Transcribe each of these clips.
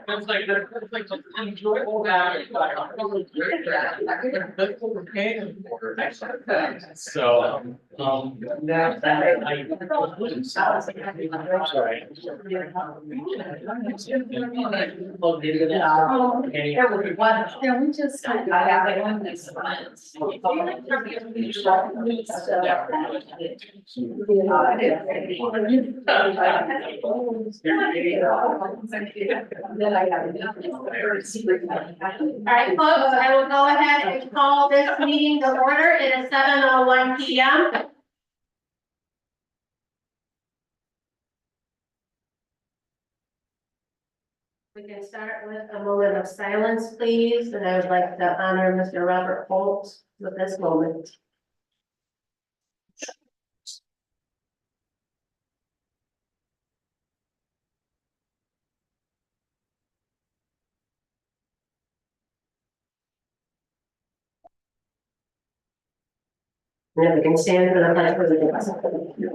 It's like enjoyable that. So, now that I. Yeah, we just kind of have it on this science. All right, folks, I will go ahead and call this meeting to order. It is 7:01 p.m. We can start with a moment of silence, please, and I would like to honor Mr. Robert Holt with this moment. And we can stand for the pledge of allegiance.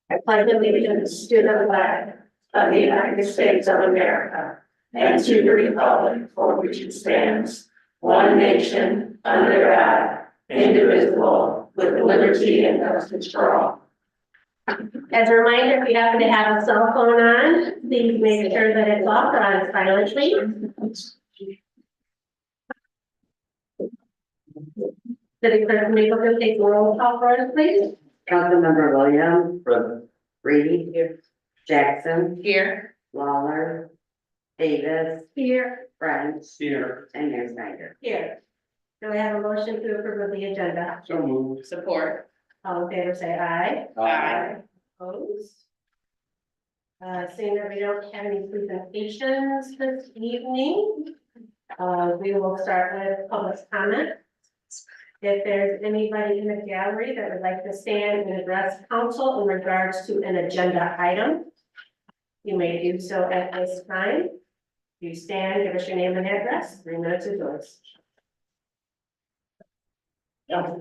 I pledge allegiance to the flag of the United States of America and to the republic for which it stands, one nation, under God, indivisible, with liberty and justice for all. As a reminder, if you happen to have a cell phone on, please make sure that it's off or on silent, please. City Clerk Mapleton, take the roll call for us, please. Councilmember Williams. Present. Reed. Here. Jackson. Here. Lawler. Davis. Here. French. Here. And Mayor Snyder. Here. Do I have a motion to approve of the agenda? So moved. Support. All in favor, say aye. Aye. Opposed? Seeing that we don't have any presentations this evening, we will start with public comment. If there's anybody in the gallery that would like to stand and address council in regards to an agenda item, you may do so at this time. You stand, give us your name and address, 3 minutes is yours. Yeah.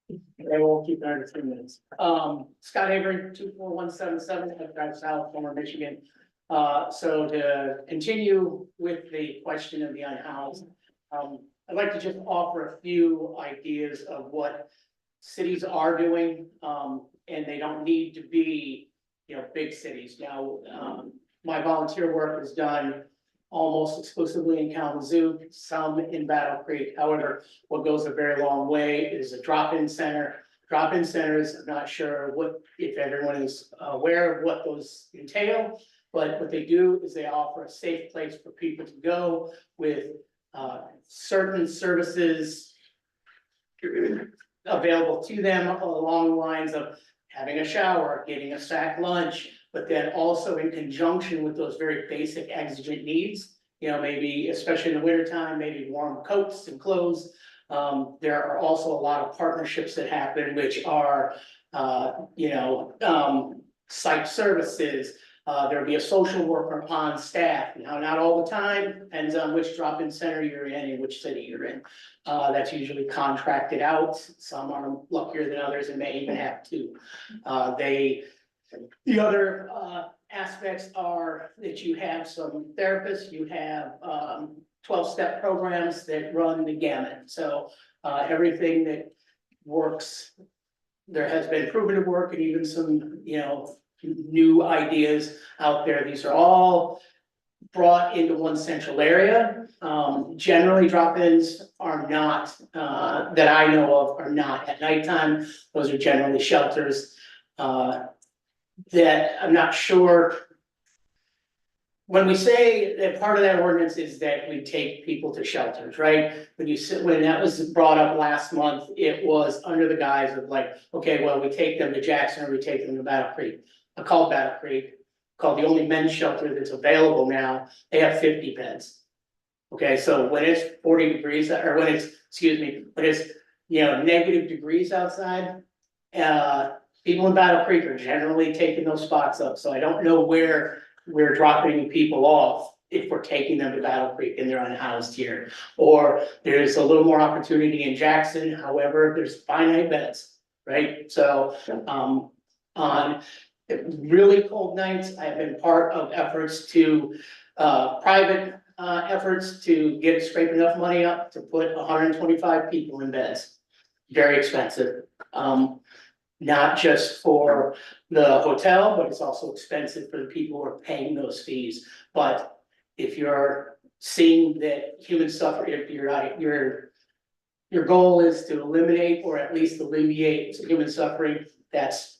They won't keep that to 3 minutes. Scott Avery, 24177, Drive South, Former Michigan. So to continue with the question of the unhoused, I'd like to just offer a few ideas of what cities are doing, and they don't need to be, big cities. Now, my volunteer work is done almost exclusively in Kalamazoo, some in Battle Creek. However, what goes a very long way is a drop-in center. Drop-in centers, I'm not sure if everyone is aware of what those entail, but what they do is they offer a safe place for people to go with certain services available to them along the lines of having a shower, getting a sack lunch, but then also in conjunction with those very basic exigent needs, maybe especially in the wintertime, maybe warm coats and clothes. There are also a lot of partnerships that happen, which are, site services. There'll be a social worker on staff. Now, not all the time, depends on which drop-in center you're in and which city you're in. That's usually contracted out. Some are luckier than others and may even have two. The other aspects are that you have some therapists, you have 12-step programs that run the gamut. So everything that works, there has been proven to work, and even some, new ideas out there. These are all brought into one central area. Generally, drop-ins are not, that I know of, are not at nighttime. Those are generally shelters that I'm not sure. When we say that part of that ordinance is that we take people to shelters, right? When that was brought up last month, it was under the guise of like, okay, well, we take them to Jackson or we take them to Battle Creek. I called Battle Creek, called the only men's shelter that's available now. They have 50 beds. Okay, so when it's 40 degrees, or when it's, when it's, negative degrees outside, people in Battle Creek are generally taking those spots up. So I don't know where we're dropping people off if we're taking them to Battle Creek and they're unhoused here. Or there's a little more opportunity in Jackson. However, there's finite beds, right? So, on really cold nights. I've been part of efforts to, private, efforts to scrape enough money up to put 125 people in beds. Very expensive, not just for the hotel, but it's also expensive for the people who are paying those fees. But if you're seeing that human suffering, if your goal is to eliminate or at least alleviate human suffering, that's,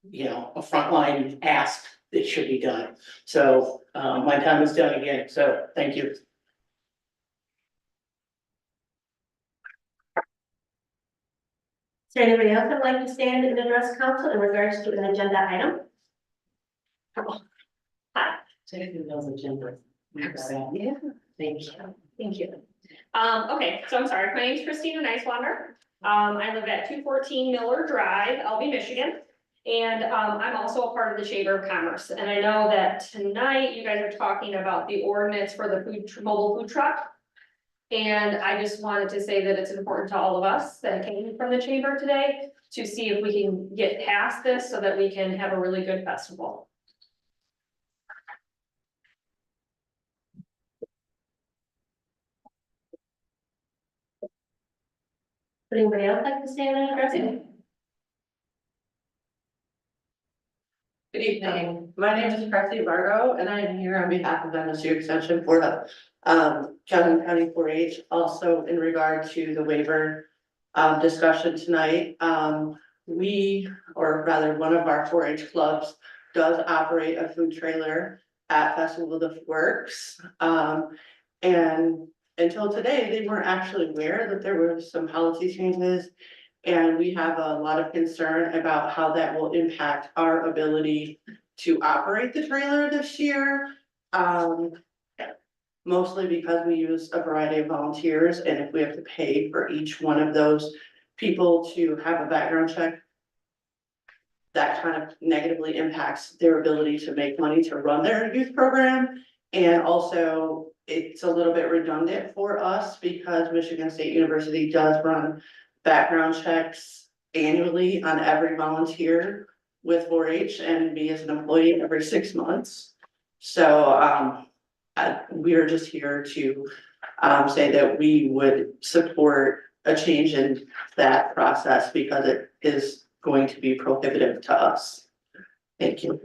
you know, a frontline ask that should be done. So, my time is done again, so thank you. Is there anybody else that'd like to stand and address council in regards to an agenda item? Hi. Yeah, thank you. Thank you. Okay, so I'm sorry, my name's Christina Nicewander. I live at 214 Miller Drive, Albion, Michigan. And, I'm also a part of the Chamber of Commerce. And I know that tonight you guys are talking about the ordinance for the mobile food truck. And I just wanted to say that it's important to all of us that came from the chamber today to see if we can get past this so that we can have a really good festival. Would anybody else like to stand and address it? Good evening, my name is Chrissy Vargo and I am here on behalf of MSU Extension for the Johnson County 4-H, also in regard to the waiver discussion tonight. We, or rather one of our 4-H clubs does operate a food trailer at Festival of the Works. And until today, they weren't actually aware that there were some policy changes. And we have a lot of concern about how that will impact our ability to operate the trailer this year. Mostly because we use a variety of volunteers, and if we have to pay for each one of those people to have a background check, that kind of negatively impacts their ability to make money to run their youth program. And also, it's a little bit redundant for us because Michigan State University does run background checks annually on every volunteer with 4-H and me as an employee every 6 months. So we are just here to say that we would support a change in that process because it is going to be prohibitive to us. Thank you.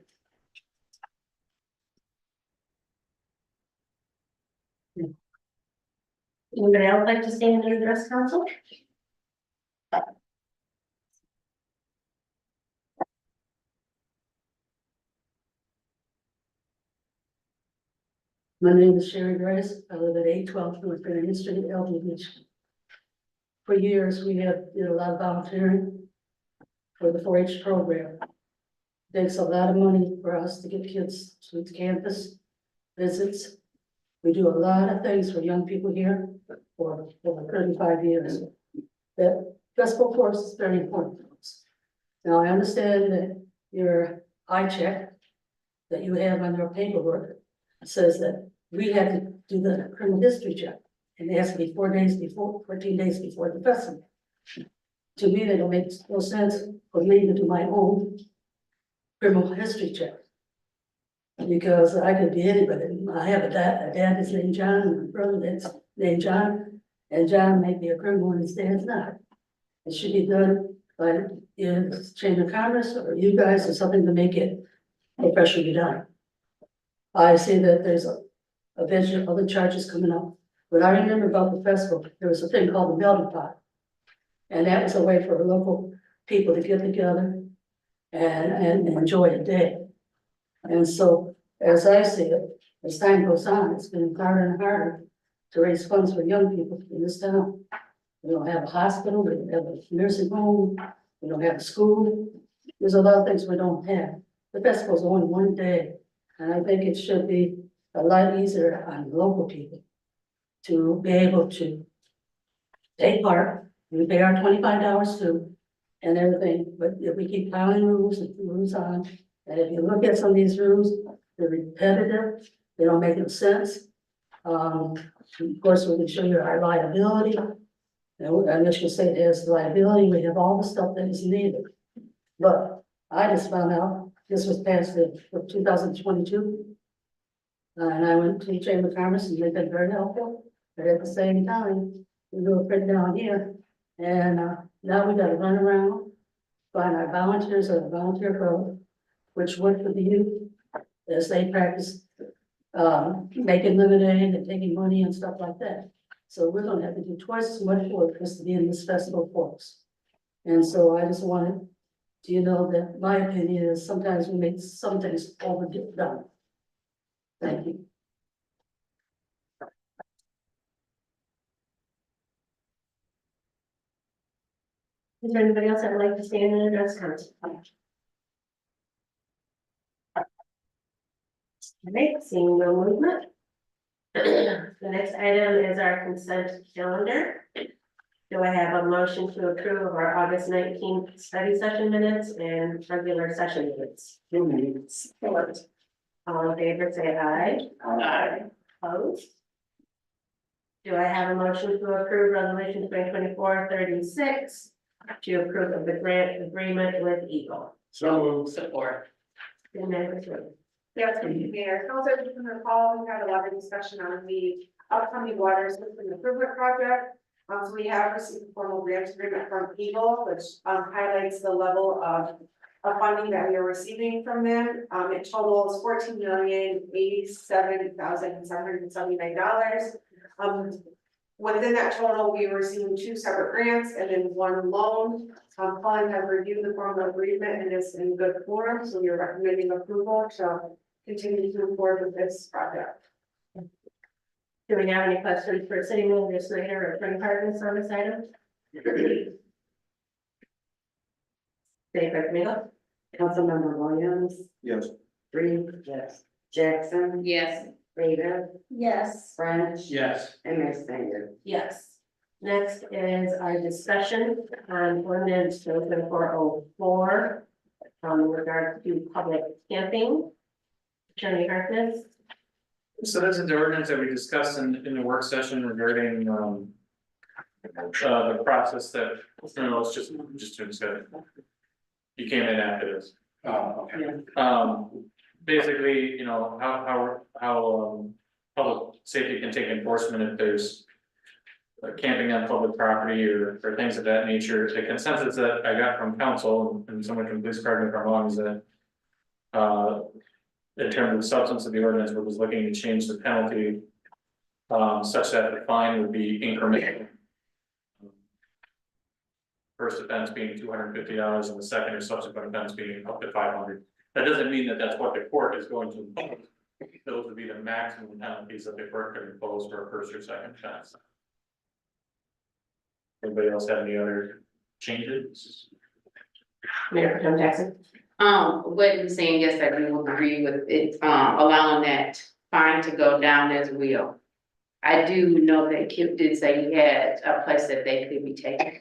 Anybody else like to stand and address council? My name is Sherry Grace. I live at 812 North Grand Street, Albion, Michigan. For years, we have did a lot of volunteering for the 4-H program. Takes a lot of money for us to get kids to the campus visits. We do a lot of things for young people here for over 35 years. That festival force is very important to us. Now, I understand that your I-check that you have on your paperwork says that we have to do the criminal history check. And it has to be 14 days before the festival. To me, that don't make no sense for me to do my own criminal history check. Because I could be anybody. I have a dad that's named John, and a brother that's named John, and John may be a criminal and his dad's not. It should be done by the Chamber of Commerce or you guys or something to make it professionally done. I see that there's a bunch of other charges coming up. But I remember about the festival, there was a thing called the melting pot. And that was a way for local people to get together and enjoy a day. And so, as I see it, as time goes on, it's getting harder and harder to raise funds for young people in this town. We don't have a hospital, we don't have a nursing home, we don't have a school. There's a lot of things we don't have. The festival's only one day, and I think it should be a lot easier on local people to be able to take part. We pay our $25 too and everything, but if we keep piling rules and rules on, and if you look at some of these rules, they're repetitive, they don't make any sense. Of course, we can show you our liability. And Michigan State has liability, we have all the stuff that is needed. But I just found out this was passed for 2022. And I went to Chamber of Commerce and they've been very helpful, but at the same time, we do a print down here. And, now we gotta run around, find our volunteers at the volunteer club, which work for the youth as they practice, making lemonade and taking money and stuff like that. So we're gonna have to do twice as much work just to be in this festival for us. And so I just wanted, you know, that my opinion is sometimes we make some things overdone. Thank you. Is there anybody else that would like to stand and address council? All right, seeing no movement. The next item is our consent calendar. Do I have a motion to approve our August 19th study session minutes and regular session minutes? Support. All in favor, say aye. Aye. Opposed? Do I have a motion to approve resolution 2024-36 to approve of the grant agreement with Eagle? So move. Support. Yes, Mayor, Council, if you can recall, we had a lot of discussion on the upcoming water system improvement project. So we have received a formal grant agreement from Eagle, which highlights the level of funding that we are receiving from them. It totals $14,087,779. Within that total, we are receiving 2 separate grants and then 1 loan. Colin has reviewed the formal agreement and is in good form, so we are recommending approval to continue to move forward with this project. Do we have any questions for City Manager Slater or Attorney Harkness on this item? City Clerk Domingo? Councilmember Williams, Yes. Reed. Yes. Jackson. Yes. Davis, Yes. French. Yes. And Mayor Snyder. Yes. Next is our discussion on ordinance 404 in regard to public camping. Attorney Harkness? So this is the ordinance that we discussed in the work session regarding, the process that, no, it's just to discuss it. You came in after this. Oh, okay. Basically, you know, how public safety can take enforcement if there's camping on public property or things of that nature. The consensus that I got from council, and someone can please correct me if I'm wrong, is that in terms of the substance of the ordinance, we was looking to change the penalty such that the fine would be incremental. First offense being $250 and the second or subsequent offense being up to $500. That doesn't mean that that's what the court is going to impose. Those would be the maximum penalties that the court could impose for a first or second offense. Anybody else have any other changes? Mayor Pro Tem Jackson? What you're saying, yes, I do agree with it, allowing that fine to go down as well. I do know that Kip did say he had a place that they could be taken.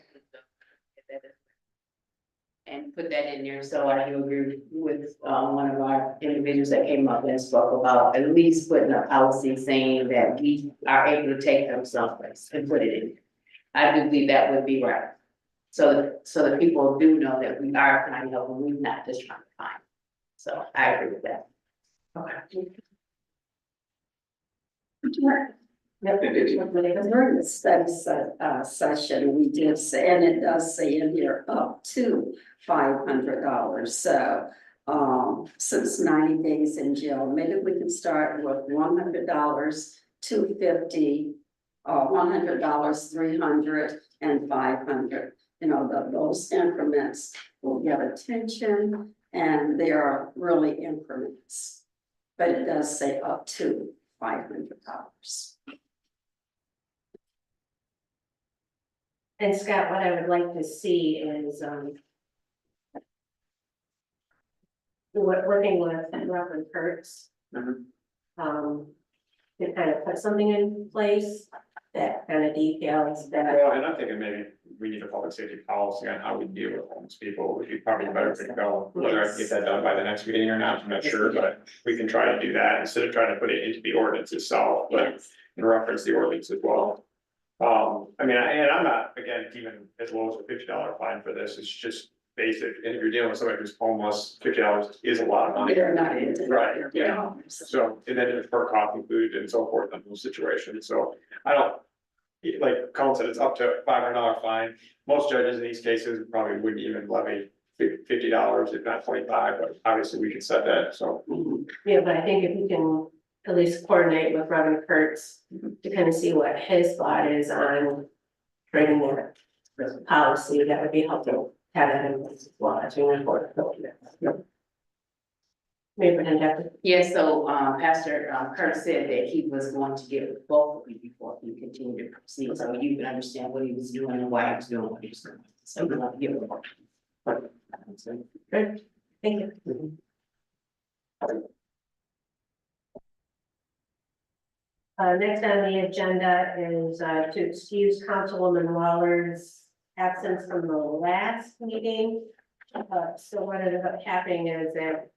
And put that in there, so I do agree with, one of our individuals that came up and spoke about at least putting a policy saying that we are able to take them someplace and put it in. I do believe that would be right. So that people do know that we are trying to help them, we're not just trying to find. So I agree with that. During the study session, we did say, and it does say in here up to $500. So, since 90 days in jail, maybe we can start with $100, $250, $100, $300, and $500. You know, those increments will get attention, and they are really increments. But it does say up to $500. And Scott, what I would like to see is, working with Robert Kurtz. To kind of put something in place that kind of details that. Well, and I'm thinking maybe we need a public safety policy on how we deal with homeless people, would be probably better to go, whether I can get that done by the next meeting or not, I'm not sure, but we can try to do that instead of trying to put it into the ordinance itself, but in reference to the ordinance as well. I mean, and I'm not, again, even as low as a $50 fine for this, it's just basic, and if you're dealing with somebody who's homeless, $50 is a lot of money. They're not in. it. Right, yeah. Yeah. So, and then there's per coffee, food and so forth in those situations, so I don't. Like Colin said, it's up to $500 fine, most judges in these cases probably wouldn't even levy $50, if not 25, but obviously we can set that, so. Yeah, but I think if you can at least coordinate with Reverend Kurtz to kind of see what his thought is on writing that policy, that would be helpful, have that in place as well, as we move forward. Maybe and Dr. Yeah, so, Pastor, Kurt said that he was going to get with both of you before he continued to proceed, so you can understand what he was doing and why he was doing what he was doing. So we want to give it. Good, thank you. Next on the agenda is to excuse Councilwoman Waller's absence from the last meeting. So what ended up happening is that,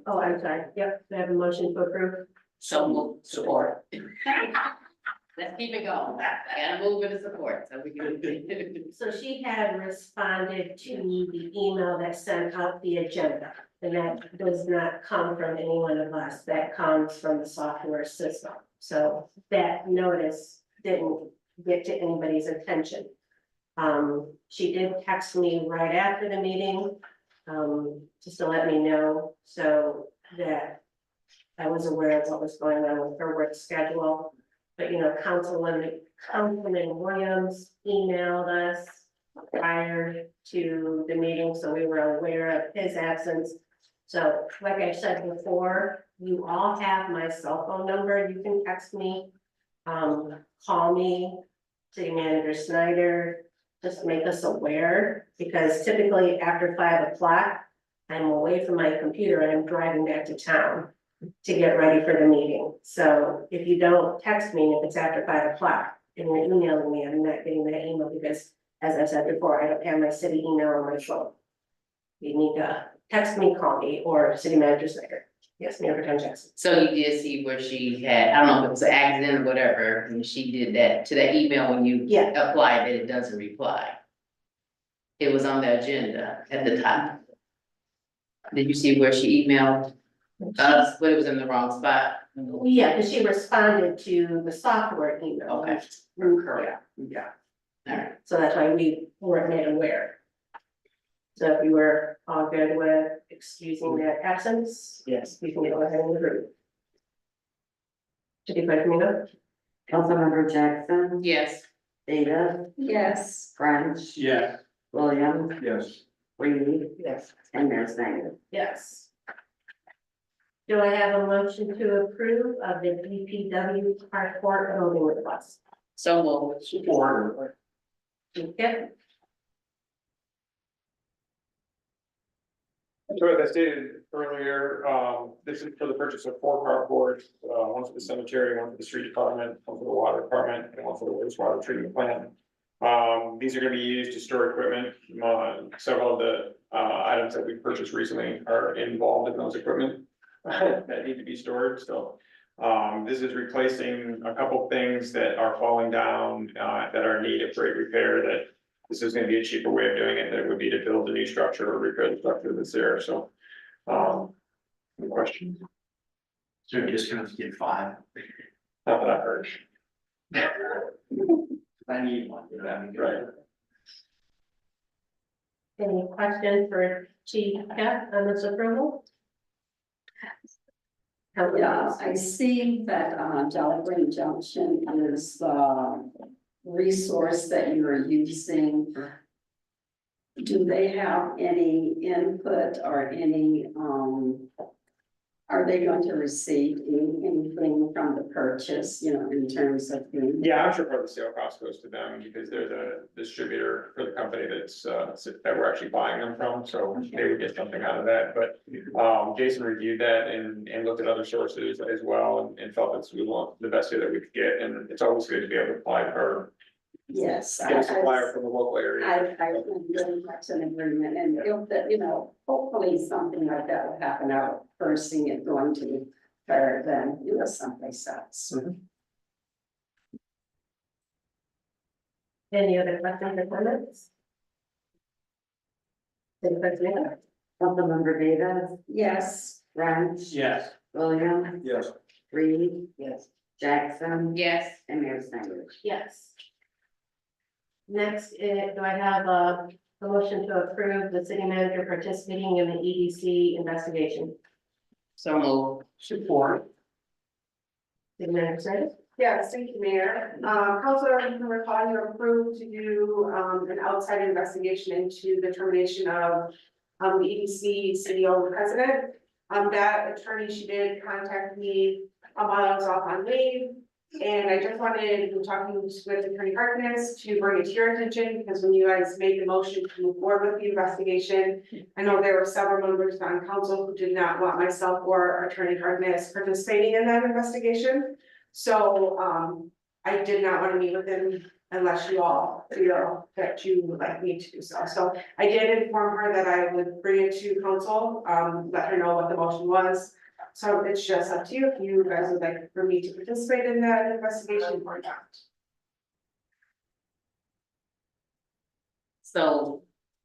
oh, I'm sorry, yep, I have a motion to approve. So move, support. Let's keep it going. I gotta move with the support, so we can. So she had responded to the email that sent out the agenda. And that does not come from any one of us, that comes from the software system. So that notice didn't get to anybody's attention. She did text me right after the meeting, just to let me know, so that I was aware of what was going on with her work schedule. But, you know, Councilman Williams emailed us prior to the meeting, so we were aware of his absence. So like I said before, you all have my cell phone number. You can text me, call me, City Manager Snyder, just make us aware, because typically after 5 o'clock, I'm away from my computer and I'm driving back to town to get ready for the meeting. So if you don't text me, if it's after 5 o'clock and you're emailing me, I'm not getting that email because, as I said before, I don't have my city email on my phone. You need to text me, call me, or City Manager Snyder. Yes, Mayor Pro Tem Jackson. So you did see where she had, I don't know if it was an accident or whatever, and she did that to that email when you Yeah. applied that it doesn't reply. It was on the agenda at the top. Did you see where she emailed us, but it was in the wrong spot? Yeah, because she responded to the software email. Okay. Correct. Yeah. All right. So that's why we weren't made aware. So if you were all good with excusing that absence, Yes. you can go ahead and approve. Should be quick, Camino? Councilmember Jackson, Yes. Davis, Yes. French, Yeah. Williams, Yes. Reed, Yes. and Mayor Snyder. Yes. Do I have a motion to approve of the DPW carport building request? So moved. Support. Okay. So as I stated earlier, this is for the purchase of 4 carports, one for the cemetery, one for the street department, one for the water department, and one for the wastewater treatment plant. These are gonna be used to store equipment. Several of the items that we purchased recently are involved in those equipment that need to be stored, so. This is replacing a couple things that are falling down, that are in need of great repair, that this is gonna be a cheaper way of doing it than it would be to build a new structure or repair the structure that's there, so. Any questions? So you're just gonna get 5? Not that I heard. I need one, that'd be Right. good. Any questions for Chief Jeff on this approval? Yeah, I see that Jolly Green Junction is resource that you are using. Do they have any input or any, are they going to receive anything from the purchase, you know, in terms of? Yeah, I'm sure part of the sale cost goes to them because they're the distributor for the company that's that we're actually buying them from, so they would get something out of that, but. Jason reviewed that and looked at other sources as well and felt that we want the best deal that we could get, and it's always good to be able to apply for. Yes. Get a supplier from the local area. I very much in agreement, and if that, you know, hopefully something like that will happen out first, seeing it going to her, then, you know, someplace else. Any other questions or comments? City Clerk Domingo? Councilmember Davis, Yes. French. Yes. Williams, Yes. Reed, Yes. Jackson, Yes. and Mayor Snyder. Yes. Next, do I have a motion to approve the city manager participating in the EDC investigation? So move. Support. City Manager Snyder? Yes, thank you, Mayor. Councilor, you can recall you approved to do, an outside investigation into the termination of, the EDC CEO and president. That attorney, she did contact me, while I was off on leave. And I just wanted, to talking with Attorney Harkness to bring it to your attention, because when you guys made the motion to move forward with the investigation, I know there were several members on council who did not want myself or Attorney Harkness participating in that investigation. So, I did not want to meet with him unless you all feel that you would like me to do so. So I did inform her that I would bring it to council, let her know what the motion was. So it's just up to you if you guys would like for me to participate in that investigation or not. So,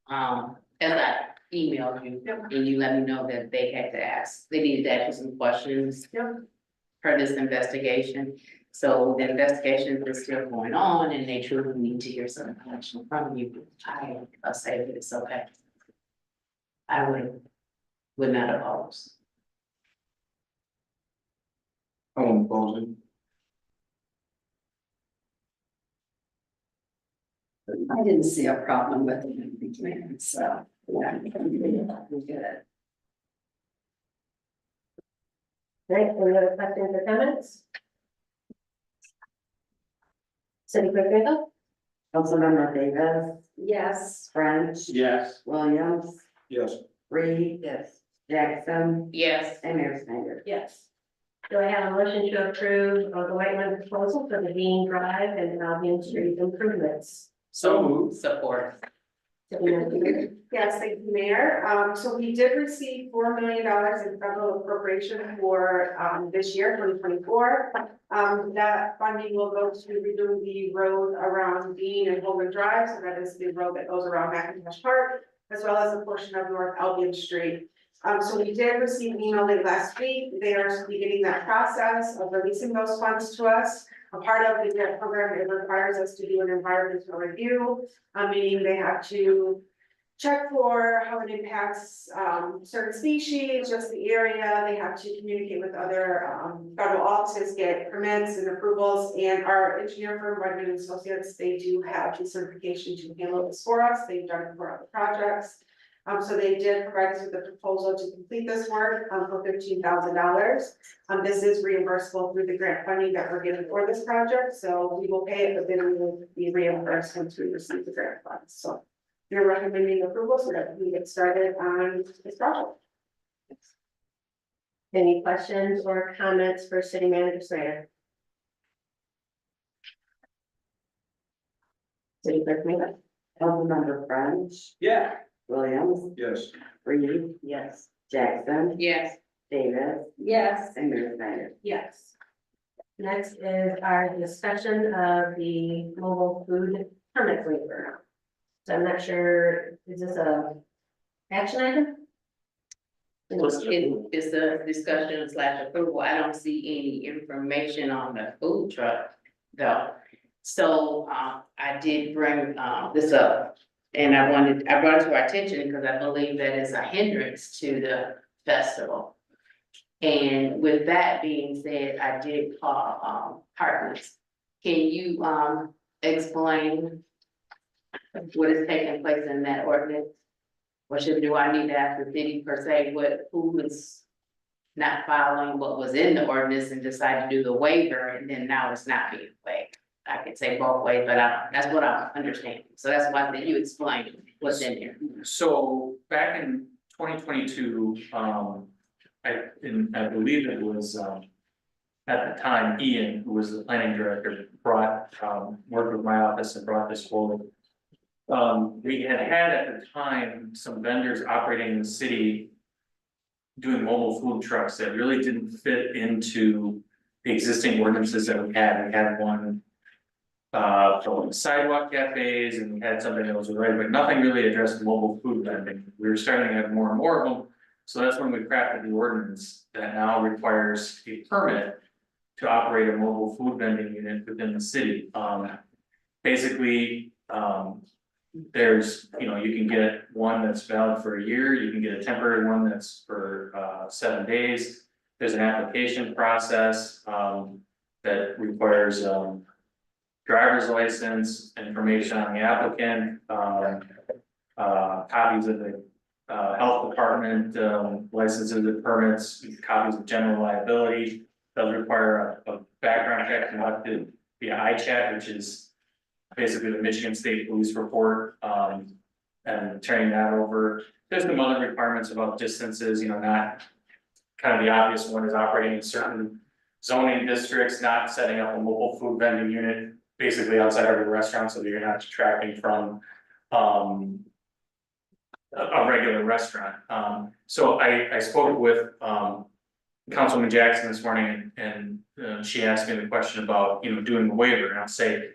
as I emailed you, and you let me know that they had to ask, they needed to ask some questions. Yep. For this investigation, so the investigation is still going on and they truly need to hear some information from you. I'll say that it's okay. I would not oppose. I won't oppose it. I didn't see a problem with it in the beginning, so, yeah, I'm good. Right, any other questions or comments? City Clerk Domingo? Councilmember Davis, Yes. French. Yes. Williams, Yes. Reed, Yes. Jackson, Yes. and Mayor Snyder. Yes. Do I have a motion to approve the Whiteman proposal for the Bean Drive and Albion Street improvements? So move. Support. City Manager? Yes, thank you, Mayor. So we did receive $4 million in federal appropriation for, this year, 2024. That funding will go to redoing the road around Bean and Holman Drive, so that is the road that goes around McIntosh Park, as well as a portion of North Albion Street. So we did receive an email late last week. They are beginning that process of releasing those funds to us. A part of the grant program, it requires us to do an environmental review, meaning they have to check for how it impacts, certain species, just the area. They have to communicate with other, federal offices, get permits and approvals. And our engineer firm, Whiteman and Associates, they do have the certification to handle this for us. They've done it for other projects. So they did provide us with a proposal to complete this work, for $15,000. This is reimbursable through the grant funding that we're getting for this project, so we will pay it, but then we will be reimbursed once we receive the grant funds, so. You're recommending approval so that we get started on this project. Any questions or comments for City Manager Snyder? City Clerk Domingo? Councilmember French, Yeah. Williams, Yes. Reed, Yes. Jackson, Yes. Davis, Yes. and Mayor Snyder. Yes. Next is our discussion of the mobile food permit waiver. So I'm not sure, is this a action item? It's a discussion / approval. I don't see any information on the food truck though. So, I did bring, this up. And I brought it to our attention because I believe that is a hindrance to the festival. And with that being said, I did call, partners. Can you, explain what is taking place in that ordinance? Or do I need to ask the city per se, who is not following what was in the ordinance and decided to do the waiver and then now it's not being waived? I could say both ways, but that's what I'm understanding. So that's why you explain what's in there. So back in 2022, I believe it was, at the time, Ian, who was the planning director, worked with my office and brought this forward. We had at the time some vendors operating in the city doing mobile food trucks that really didn't fit into the existing ordinances that we had. We had one from sidewalk cafes, and we had something that was right, but nothing really addressed mobile food vending. We were starting to have more and more of them. So that's when we crafted the ordinance that now requires a permit to operate a mobile food vending unit within the city. Basically, there's, you can get one that's valid for a year, you can get a temporary one that's for 7 days. There's an application process that requires driver's license, information on the applicant, copies of the health department licenses and permits, copies of general liability. Does require a background check conducted via iChat, which is basically the Michigan State Police report, and turning that over. There's some other requirements about distances, not kind of the obvious one is operating in certain zoning districts, not setting up a mobile food vending unit basically outside every restaurant so that you're not detracting from a regular restaurant. So I spoke with Councilman Jackson this morning, and she asked me the question about, doing the waiver, and I'll say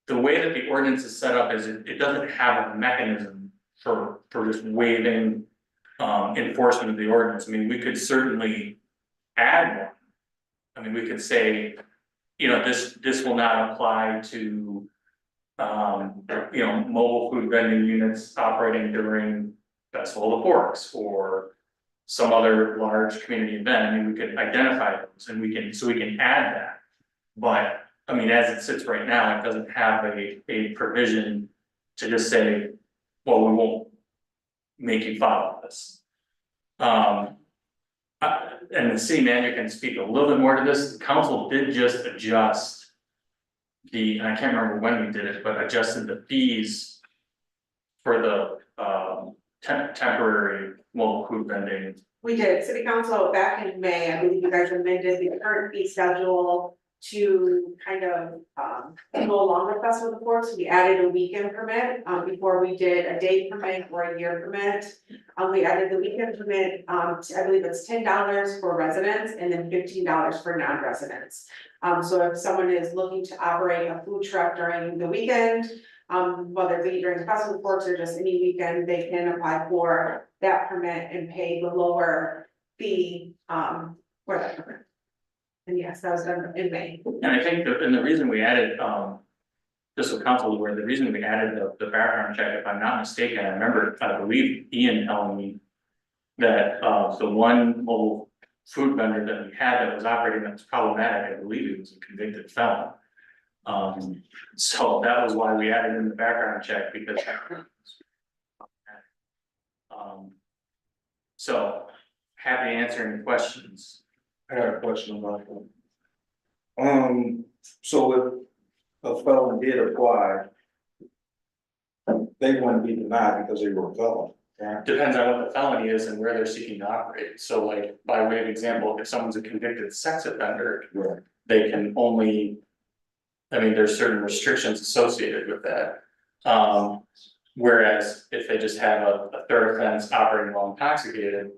the way that the ordinance is set up is it doesn't have a mechanism for just waiving enforcement of the ordinance. I mean, we could certainly add one. I mean, we could say, this will not apply to mobile food vending units operating during Festival of Forks or some other large community event. I mean, we could identify those and we can add that. But I mean, as it sits right now, it doesn't have a provision to just say, well, we won't make you follow this. And the city manager can speak a little bit more to this. The council did just adjust and I can't remember when we did it, but adjusted the fees for the temporary mobile food vending. We did, city council back in May, I believe you guys amended the current fee schedule to kind of go along with Festival of the Forks. We added a weekend permit, before we did a day permit or a year permit. We added the weekend permit, I believe it's $10 for residents and then $15 for non-residents. So if someone is looking to operate a food truck during the weekend, whether it be during the Festival of the Forks or just any weekend, they can apply for that permit and pay the lower fee for that permit. And yes, that was done in May. And I think the reason we added, just so council is aware, the reason we added the background check, if I'm not mistaken, I believe Ian telling me that the one mobile food vendor that we had that was operating that was problematic, I believe he was a convicted felon. So that was why we added in the background check, because so happy to answer any questions. I got a question about that. So if a felon did apply, they wouldn't be denied because they were a felon, right? Depends on what the felony is and where they're seeking to operate. So like, by way of example, if someone's a convicted sex offender, Right. they can only, there's certain restrictions associated with that. Whereas if they just have a third offense operating while intoxicated,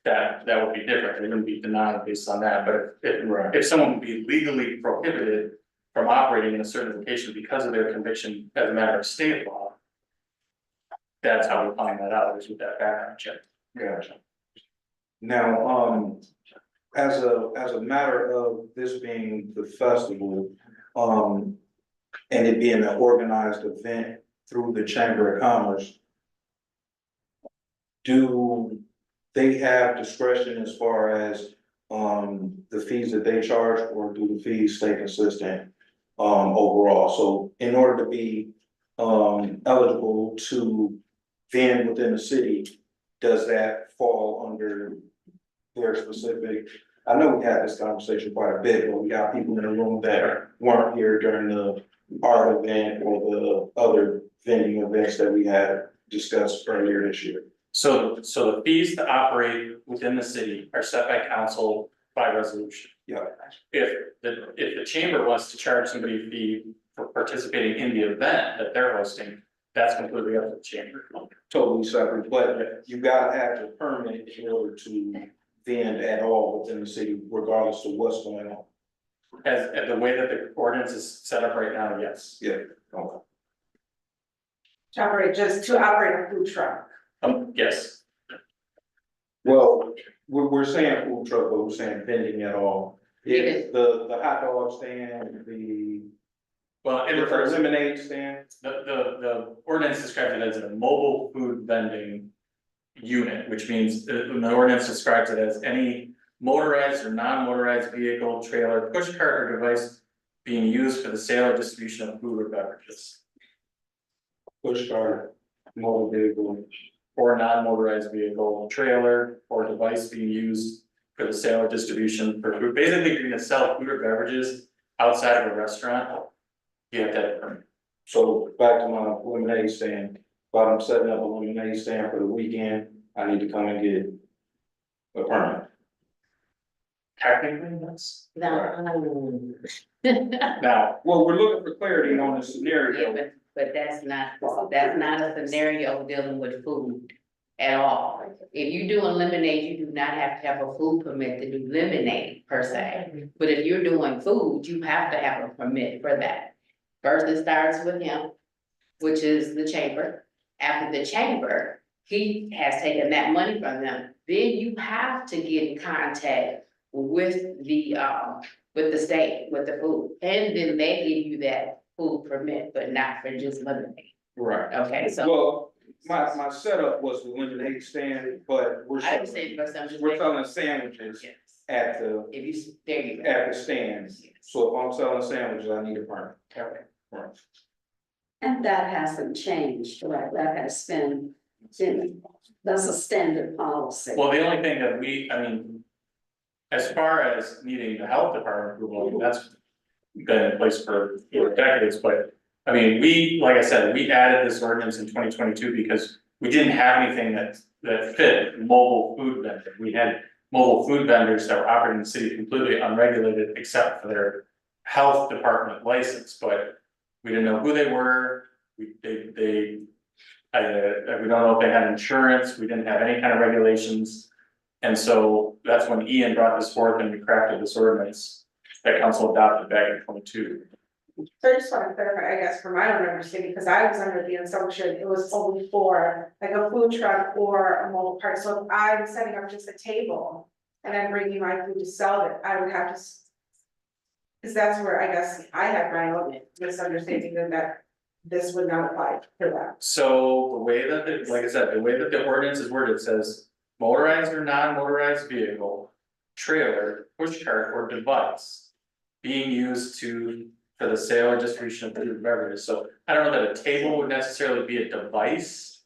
that would be different. They wouldn't be denied based on that. But if someone would be legally prohibited from operating in a certain location because of their conviction as a matter of state law, that's how we find that out, is with that background check. Gotcha. Now, as a matter of this being the festival, and it being an organized event through the Chamber of Commerce, do they have discretion as far as the fees that they charge, or do the fees stay consistent overall? So in order to be eligible to vend within the city, does that fall under their specific? I know we had this conversation quite a bit, but we got people in the room that weren't here during the art event or the other vending events that we had discussed earlier this year. So the fees to operate within the city are set by council by resolution. Yeah. If the chamber wants to charge somebody a fee for participating in the event that they're hosting, that's completely up to the chamber. Totally separate, but you gotta have the permit in order to vend at all within the city, regardless of what's going on. As the way that the ordinance is set up right now, yes. Yeah, okay. To operate a food truck. Yes, Well, we're saying food truck, but we're saying vending at all. If the hot dog stand, the well, it refers, lemonade stand, the ordinance describes it as a mobile food vending unit, which means the ordinance describes it as any motorized or non-motorized vehicle, trailer, push cart or device being used for the sale or distribution of food or beverages. push cart, motor vehicle. Or non-motorized vehicle, trailer, or device being used for the sale or distribution for food. Basically, if you're gonna sell food or beverages outside of a restaurant, you have to have a permit. So back to my lemonade stand, if I'm setting up a lemonade stand for the weekend, I need to come and get a permit. Technically, that's. Now, Now, Well, we're looking for clarity on the yeah, scenario. but that's not a scenario dealing with food at all. If you doing lemonade, you do not have to have a food permit to do lemonade per se. But if you're doing food, you have to have a permit for that. First, it starts with him, which is the chamber. After the chamber, he has taken that money from them. Then you have to get in contact with the state, with the food. And then they give you that food permit, but not for just lemonade. Right. Okay, so Well, my setup was the lemonade stand, but I understand, but I'm just. we're selling sandwiches Yes. at the, If you, there you go. at the stands. So if I'm selling sandwiches, I need a permit. Okay. Right. And that hasn't changed, right? That has been, that's a standard policy. well, the only thing that I mean. As far as needing the health department approval, I mean, that's been in place for decades, but. I mean, like I said, we added this ordinance in 2022 because we didn't have anything that fit mobile food vendor. We had mobile food vendors that were operating in the city completely unregulated except for their health department license, but we didn't know who they were. We don't know if they had insurance, we didn't have any kind of regulations. And so that's when Ian brought this forth and we crafted this ordinance that council adopted back in 22. So I just want to clarify, I guess, for my own understanding, because I was under the assumption it was only for like a food truck or a mobile park. So if I'm setting up just a table and I'm bringing my food to sell it, I would have to. Because that's where I guess I had my own misunderstanding that this would not apply for that. So the way that, like I said, the way that the ordinance is worded, it says motorized or non-motorized vehicle, trailer, push cart or device being used for the sale or distribution of food and beverages. So I don't know that a table would necessarily be a device.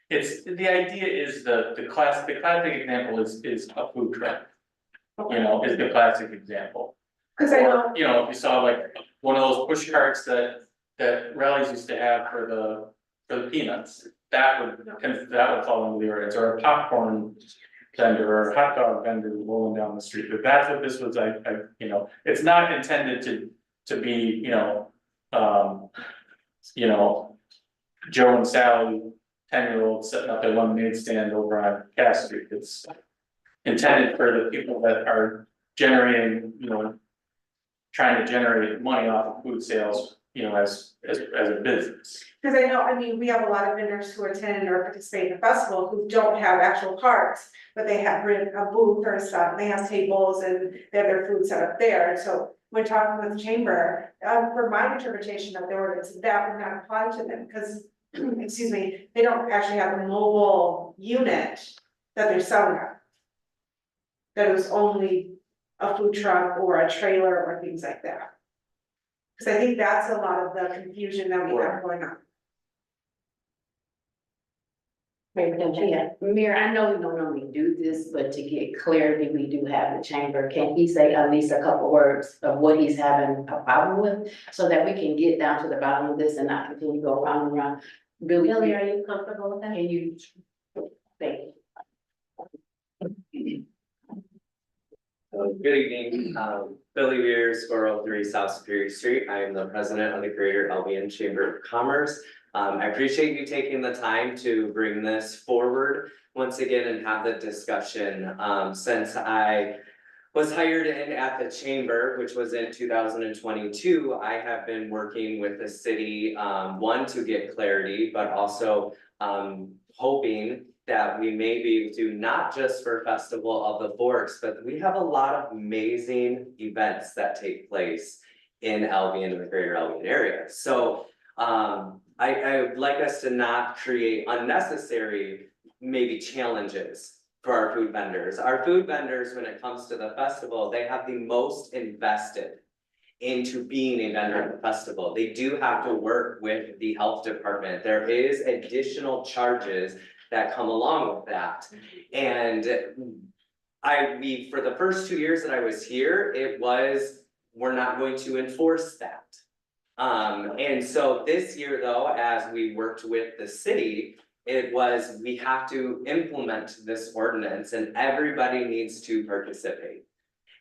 It's, the idea is the classic example is a food truck. You know, is the classic example. Because I know, Or, you know, if you saw like one of those push carts that rallies used to have for the peanuts, that would fall under the ordinance, or a popcorn vendor or a hot dog vendor rolling down the street, but that's what this was, you know, it's not intended to be, Joe and Sally, 10-year-old setting up their lemonade stand over on Cass Street. It's intended for the people that are generating, trying to generate money off of food sales, as a business. because I know, I mean, we have a lot of vendors who attend or participate in the festival who don't have actual carts. But they have rented a booth or stuff, they have tables and they have their food set up there, and so when talking with the chamber, for my interpretation of the ordinance, that would not apply to them, because. Excuse me, they don't actually have a mobile unit that they're selling at. That it was only a food truck or a trailer or things like that. Cause I think that's a lot of the confusion that we have going on. Mayor, I know we don't normally do this, but to get clarity, we do have the chamber. Can he say at least a couple words of what he's having a problem with? So that we can get down to the bottom of this and not continue to go round and round. Billy, Billy, are you comfortable with that? can you? Thank you. Good evening, Billy Beers, 403 South Superior Street. I am the president of the Greater Albion Chamber of Commerce. I appreciate you taking the time to bring this forward once again and have the discussion. Since I was hired in at the chamber, which was in 2022, I have been working with the city, one, to get clarity, but also hoping that we may be able to, not just for Festival of the Forks, but we have a lot of amazing events that take place in Albion and the greater Albion area. So I would like us to not create unnecessary maybe challenges for our food vendors. Our food vendors, when it comes to the festival, they have the most invested into being a vendor at the festival. They do have to work with the health department. There is additional charges that come along with that. And for the first 2 years that I was here, it was, we're not going to enforce that. And so this year though, as we worked with the city, it was, we have to implement this ordinance and everybody needs to participate.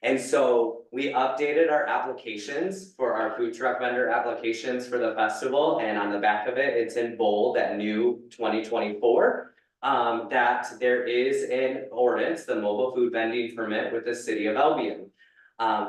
And so we updated our applications for our food truck vendor applications for the festival, and on the back of it, it's in bold, that new 2024. That there is an ordinance, the mobile food vending permit with the city of Albion.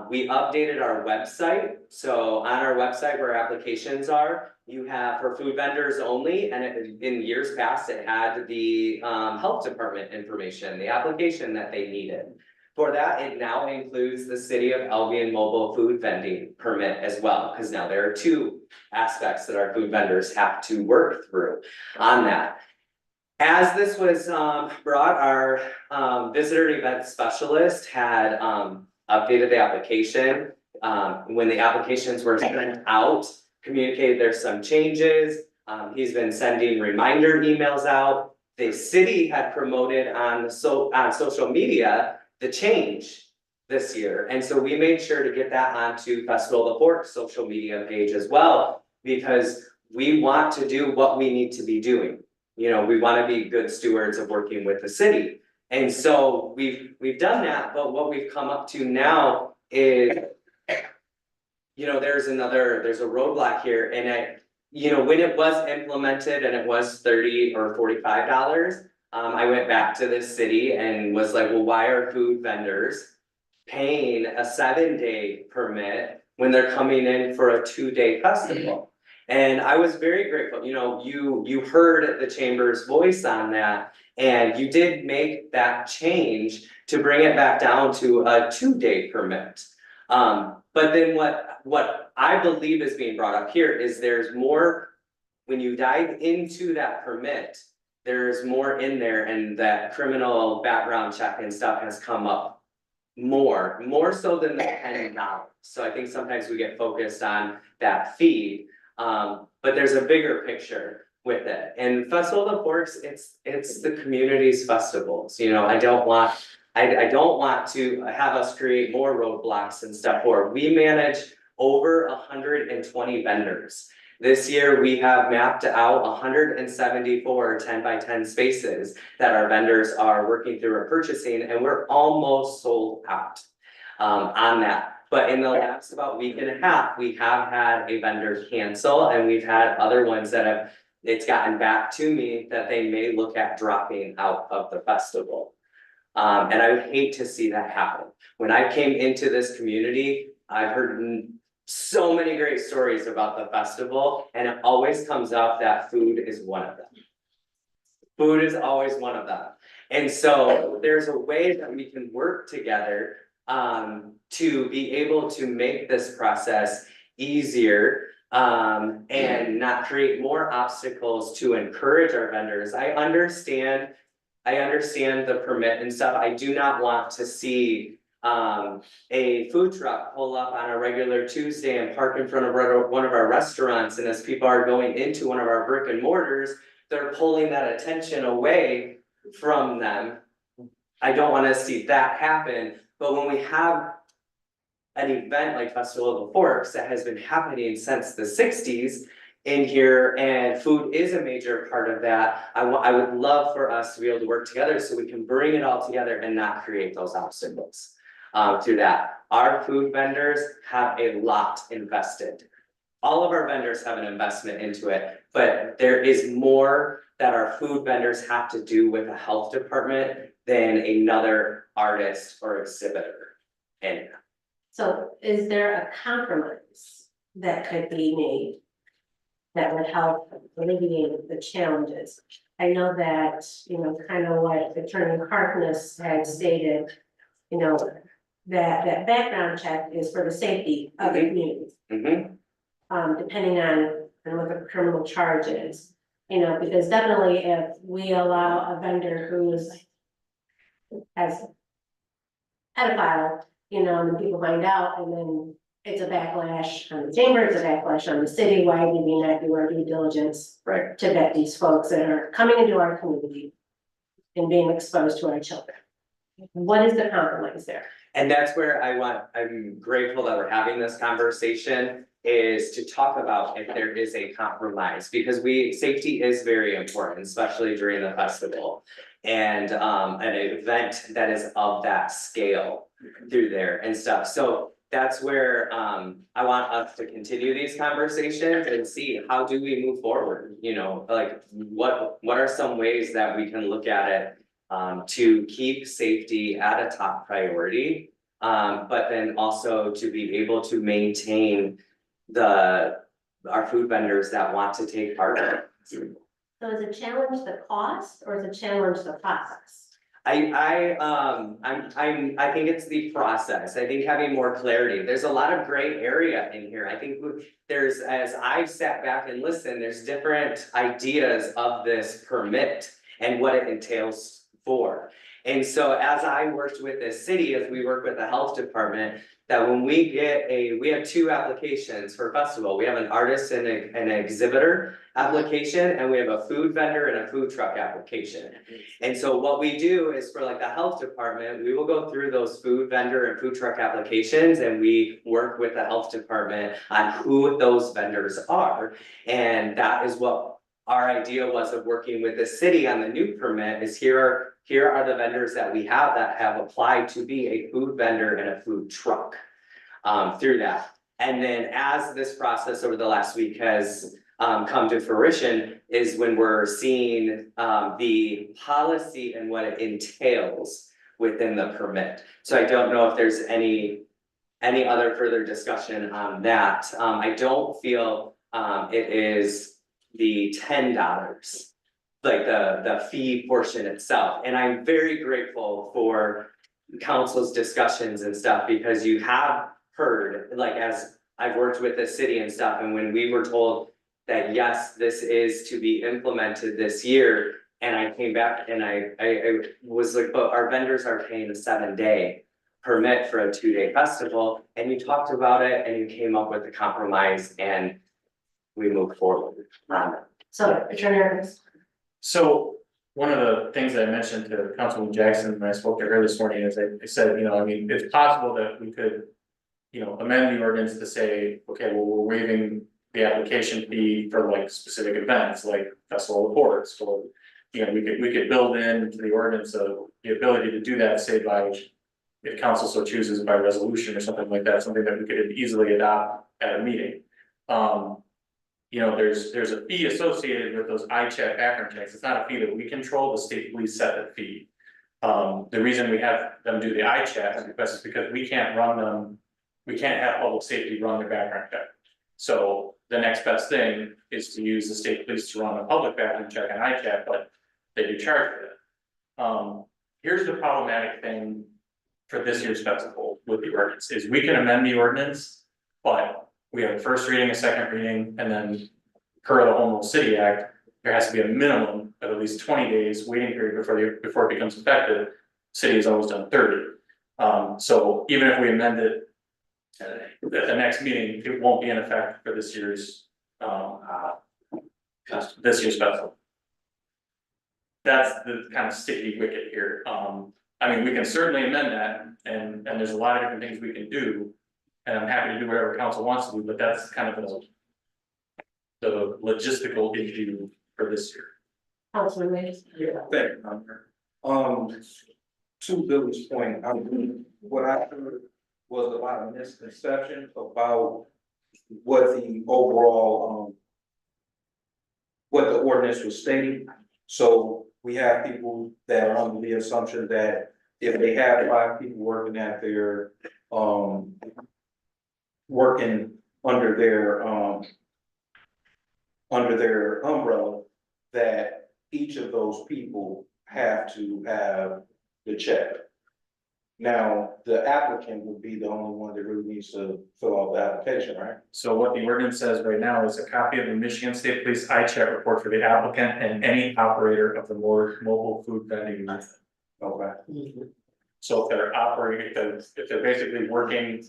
We updated our website, so on our website where applications are, you have for food vendors only, and in years past, it had the health department information, the application that they needed. For that, it now includes the city of Albion mobile food vending permit as well, because now there are two aspects that our food vendors have to work through on that. As this was brought, our visitor event specialist had updated the application. When the applications were sent out, communicated there's some changes. He's been sending reminder emails out. The city had promoted on social media the change this year. And so we made sure to get that onto Festival of the Forks social media page as well, because we want to do what we need to be doing. You know, we want to be good stewards of working with the city. And so we've done that, but what we've come up to now is, you know, there's a roadblock here, and when it was implemented and it was $30 or $45, I went back to this city and was like, well, why are food vendors paying a 7-day permit when they're coming in for a 2-day festival? And I was very grateful, you heard the chamber's voice on that, and you did make that change to bring it back down to a 2-day permit. But then what I believe is being brought up here is there's more, when you dive into that permit, there's more in there, and that criminal background check and stuff has come up more so than the $10. So I think sometimes we get focused on that fee, but there's a bigger picture with it. And Festival of the Forks, it's the community's festivals. I don't want to have us create more roadblocks and stuff for it. We manage over 120 vendors. This year, we have mapped out 174 10x10 spaces that our vendors are working through or purchasing, and we're almost sold out on that. But in the last about week and a half, we have had a vendor cancel, and we've had other ones that it's gotten back to me that they may look at dropping out of the festival. And I would hate to see that happen. When I came into this community, I've heard so many great stories about the festival, and it always comes up that food is one of them. Food is always one of them. And so there's a way that we can work together to be able to make this process easier and not create more obstacles to encourage our vendors. I understand the permit and stuff. I do not want to see a food truck pull up on a regular Tuesday and park in front of one of our restaurants, and as people are going into one of our brick and mortars, they're pulling that attention away from them. I don't want to see that happen, but when we have an event like Festival of the Forks that has been happening since the 60s in here, and food is a major part of that, I would love for us to be able to work together so we can bring it all together and not create those obstacles through that. Our food vendors have a lot invested. All of our vendors have an investment into it, but there is more that our food vendors have to do with a health department than another artist or exhibitor. in. So is there a compromise that could be made that would help alleviate the challenges? I know that, you know, kind of what Attorney Harkness had stated, you know, that background check is for the safety of the community. Depending on what the criminal charge is, you know, because definitely if we allow a vendor who's has pedophile, you know, and then people find out, and then it's a backlash on the chamber, it's a backlash on the city, why did we not do our due diligence? Right. To vet these folks that are coming into our community and being exposed to our children. What is the compromise there? And that's where I'm grateful that we're having this conversation, is to talk about if there is a compromise, because safety is very important, especially during the festival. And an event that is of that scale through there and stuff, so that's where I want us to continue these conversations and see how do we move forward, you know, like what are some ways that we can look at it to keep safety at a top priority, but then also to be able to maintain our food vendors that want to take part in it. So is it challenge the cost or is it challenge the process? I think it's the process. I think having more clarity, there's a lot of gray area in here. I think there's, as I've sat back and listened, there's different ideas of this permit and what it entails for. And so as I worked with the city, as we work with the health department, that when we have 2 applications for festival. We have an artist and an exhibitor application, and we have a food vendor and a food truck application. And so what we do is for like the health department, we will go through those food vendor and food truck applications, and we work with the health department on who those vendors are. And that is what our idea was of working with the city on the new permit, is here are the vendors that we have that have applied to be a food vendor and a food truck through that. And then as this process over the last week has come to fruition, is when we're seeing the policy and what it entails within the permit. So I don't know if there's any other further discussion on that. I don't feel it is the $10, like the fee portion itself. And I'm very grateful for council's discussions and stuff, because you have heard, like as I've worked with the city and stuff, and when we were told that yes, this is to be implemented this year, and I came back and I was like, but our vendors are paying a 7-day permit for a 2-day festival, and you talked about it and you came up with a compromise and we moved forward. So, Attorney Harkness. So one of the things that I mentioned to Councilwoman Jackson when I spoke to her this morning is I said, you know, I mean, it's possible that we could, you know, amend the ordinance to say, okay, well, we're waiving the application fee for like specific events, like Festival of Ports, or, you know, we could build into the ordinance of the ability to do that, say by, if council so chooses by resolution or something like that, something that we could easily adopt at a meeting. You know, there's a fee associated with those I-check background checks. It's not a fee that we control, the state police set the fee. The reason we have them do the I-check is because we can't run them, we can't have public safety run their background check. So the next best thing is to use the state police to run a public background check and I-check, but they do charge for it. Here's the problematic thing for this year's festival with the ordinance, is we can amend the ordinance, but we have a first reading, a second reading, and then per the Home Rule City Act, there has to be a minimum of at least 20 days waiting period before it becomes effective. City has always done 30. So even if we amend it at the next meeting, it won't be in effect for this year's festival. That's the kind of sticky wicket here. I mean, we can certainly amend that, and there's a lot of different things we can do. And I'm happy to do whatever council wants to do, but that's kind of the logistical issue for this year. Councilman Williams. Yeah, thank you. To Billy's point, what I heard was a lot of misconception about what the overall, what the ordinance was stating. So we have people that are under the assumption that if they have 5 people working at their, working under their umbrella, that each of those people have to have the check. Now, the applicant would be the only one that really needs to fill out the application, right? So what the ordinance says right now is a copy of the Michigan State Police I-check report for the applicant and any operator of the mobile food vending method. Okay. So if they're operating, if they're basically working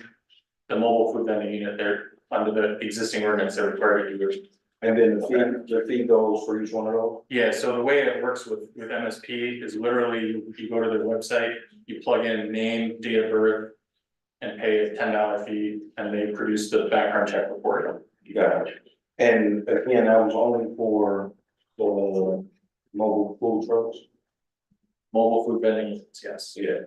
the mobile food vending unit, they're under the existing ordinance, they're required to do it. And then the fee goes for each one of those? Yeah, so the way it works with MSP is literally, you go to their website, you plug in name, date of birth, and pay a $10 fee, and they produce the background check report. Got it. And again, that was only for the mobile food trucks? Mobile food vending units, yes. Yeah.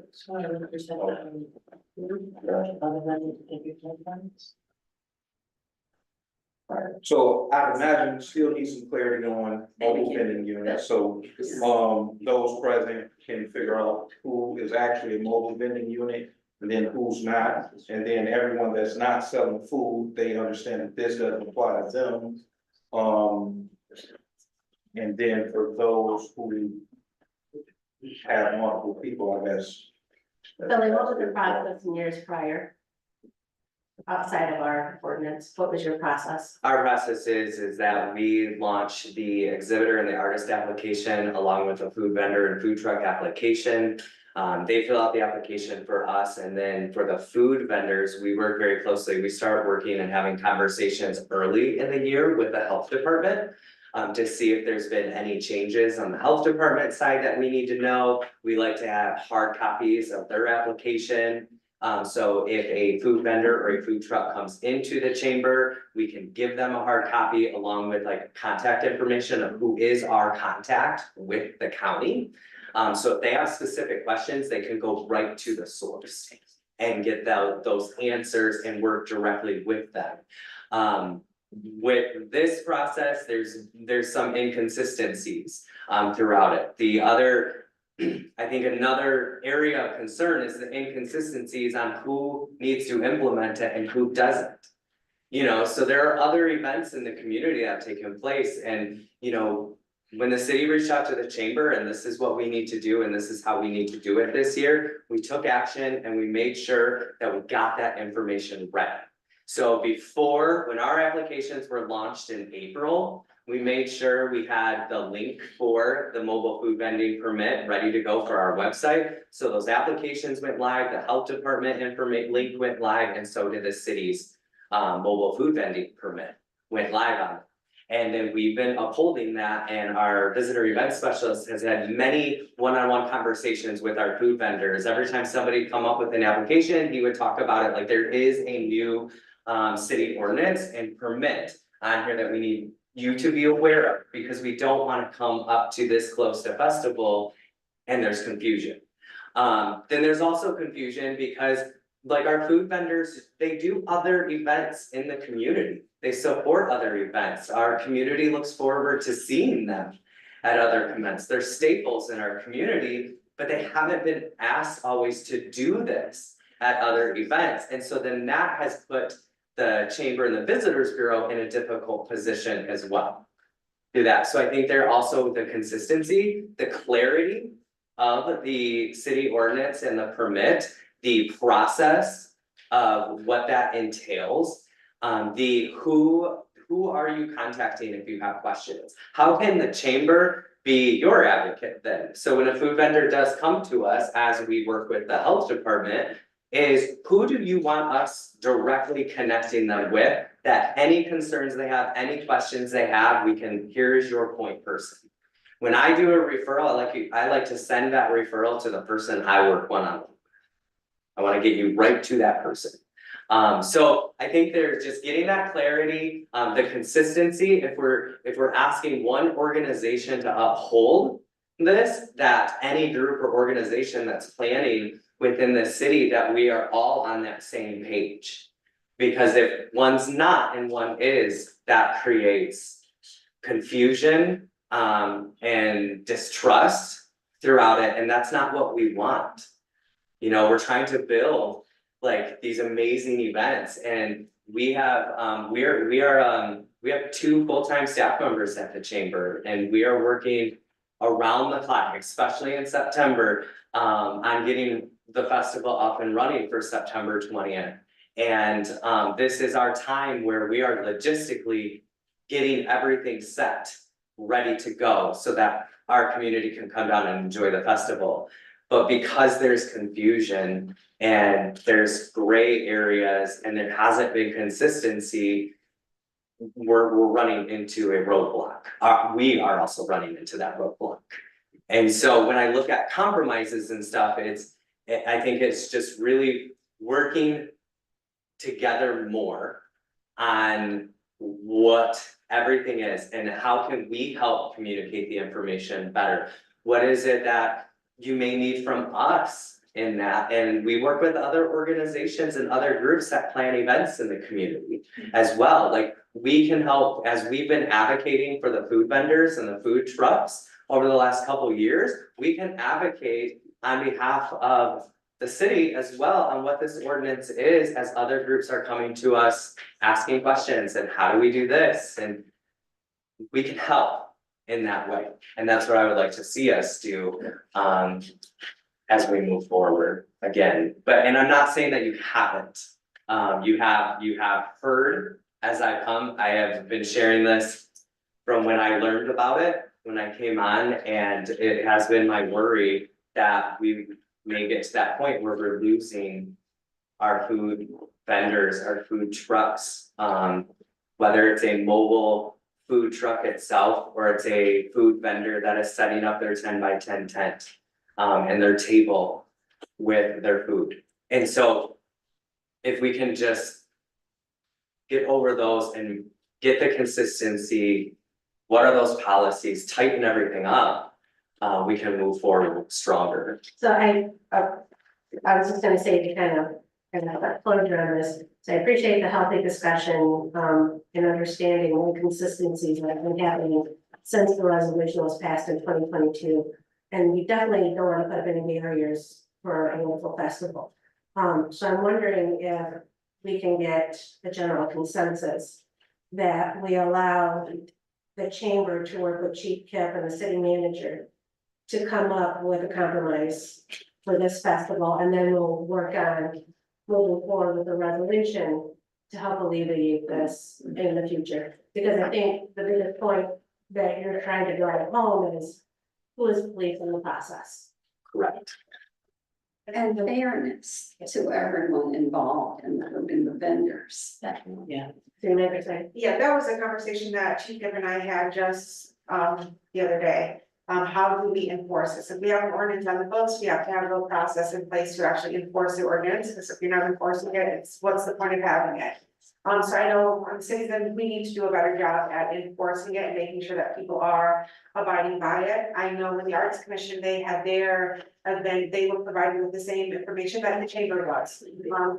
Alright, so I imagine you still need some clarity on mobile vending units, so, those present can figure out who is actually a mobile vending unit, and then who's not, and then everyone that's not selling food, they understand that this doesn't apply to them. And then for those who have multiple people, I guess. Billy, what was the process in years prior? Outside of our ordinance, what was your process? Our process is that we launch the exhibitor and the artist application along with the food vendor and food truck application. They fill out the application for us, and then for the food vendors, we work very closely. We start working and having conversations early in the year with the health department. To see if there's been any changes on the health department side that we need to know. We like to have hard copies of their application. So if a food vendor or a food truck comes into the chamber, we can give them a hard copy along with like contact information of who is our contact with the county. So if they have specific questions, they can go right to the source and get those answers and work directly with them. With this process, there's some inconsistencies throughout it. The other, I think another area of concern is the inconsistencies on who needs to implement it and who doesn't. You know, so there are other events in the community that have taken place, and you know, when the city reached out to the chamber and this is what we need to do and this is how we need to do it this year, we took action and we made sure that we got that information ready. So before, when our applications were launched in April, we made sure we had the link for the mobile food vending permit ready to go for our website. So those applications went live, the health department link went live, and so did the city's mobile food vending permit went live on it. And then we've been upholding that, and our visitor event specialist has had many one-on-one conversations with our food vendors. Every time somebody come up with an application, he would talk about it like there is a new city ordinance and permit on here that we need you to be aware of, because we don't want to come up to this close to festival and there's confusion. Then there's also confusion because like our food vendors, they do other events in the community. They support other events. Our community looks forward to seeing them at other events. They're staples in our community, but they haven't been asked always to do this at other events. And so then that has put the Chamber and the Visitors Bureau in a difficult position as well. Do that. So I think there also the consistency, the clarity of the city ordinance and the permit, the process of what that entails, the who are you contacting if you have questions? How can the chamber be your advocate then? So when a food vendor does come to us, as we work with the health department, is who do you want us directly connecting them with, that any concerns they have, any questions they have, we can, here's your point person. When I do a referral, I like to send that referral to the person I work one-on-one. I want to get you right to that person. So I think they're just getting that clarity, the consistency. If we're asking one organization to uphold this, that any group or organization that's planning within the city, that we are all on that same page. Because if one's not and one is, that creates confusion and distrust throughout it, and that's not what we want. You know, we're trying to build like these amazing events, and we have, we have 2 full-time staff members at the chamber, and we are working around the clock, especially in September, on getting the festival up and running for September 20th. And this is our time where we are logistically getting everything set, ready to go, so that our community can come down and enjoy the festival. But because there's confusion and there's gray areas and there hasn't been consistency, we're running into a roadblock. We are also running into that roadblock. And so when I look at compromises and stuff, I think it's just really working together more on what everything is and how can we help communicate the information better. What is it that you may need from us in that? And we work with other organizations and other groups that plan events in the community as well. Like, we can help, as we've been advocating for the food vendors and the food trucks over the last couple of years, we can advocate on behalf of the city as well on what this ordinance is, as other groups are coming to us asking questions and how do we do this? And we can help in that way. And that's what I would like to see us do as we move forward again. And I'm not saying that you haven't. You have heard as I come. I have been sharing this from when I learned about it, when I came on, and it has been my worry that we may get to that point where we're losing our food vendors, our food trucks, whether it's a mobile food truck itself, or it's a food vendor that is setting up their 10 by 10 tent, and their table with their food. And so if we can just get over those and get the consistency, what are those policies, tighten everything up, we can move forward stronger. So I was just gonna say to kind of closure on this, so I appreciate the healthy discussion, and understanding the inconsistencies that have been happening since the resolution was passed in 2022. And we definitely don't want to put up any barriers for a local festival. So I'm wondering if we can get a general consensus that we allow the chamber to work with Chief Kip and the city manager to come up with a compromise for this festival, and then we'll work on moving forward with the resolution to help alleviate this in the future. Because I think the biggest point that you're trying to drive home is who is policing the process. Correct. And fairness to everyone involved in the vendors. Yeah. So you never say. Yeah, that was a conversation that Chief Gibb and I had just the other day. How do we enforce this? If we have an ordinance on the books, we have to have a process in place to actually enforce the ordinance, because if you're not enforcing it, it's what's the point of having it? So I know citizens, we need to do a better job at enforcing it and making sure that people are abiding by it. I know when the Arts Commission, they had their event, they were provided with the same information that the chamber was.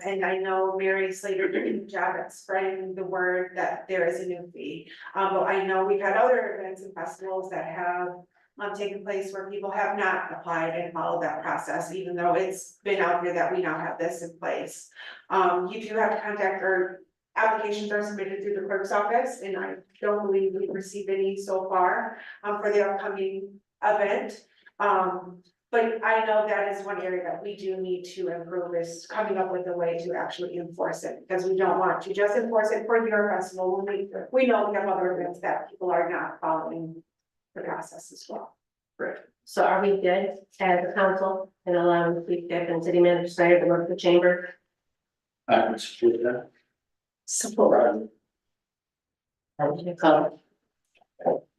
And I know Mary Slater did a good job at spreading the word that there is a new fee. But I know we've had other events and festivals that have taken place where people have not applied and followed that process, even though it's been out there that we now have this in place. You do have to contact, or applications are submitted through the clerk's office, and I don't believe we've received any so far for the upcoming event. But I know that is one area that we do need to improve, is coming up with a way to actually enforce it, because we don't want to just enforce it for your festival. We know we have other events that people are not following the process as well. Right. So are we good as a council and allowing Chief Kip and city manager Snyder to work with the chamber? I would support that. Support.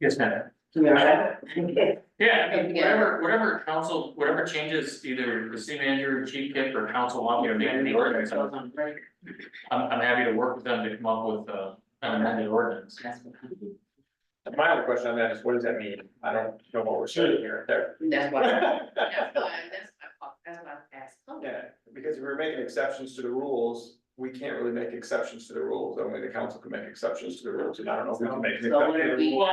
Yes, ma'am. Okay. Yeah, I mean, whatever council, whatever changes either the city manager, chief kip, or council want me to make in the ordinance, I'm happy to work with them to come up with an amended ordinance. My other question on that is, what does that mean? I don't know what we're saying here there. That's why I asked. Yeah, because if we're making exceptions to the rules, we can't really make exceptions to the rules. Only the council can make exceptions to the rules, and I don't know if we can make an So exception to the rules. Well,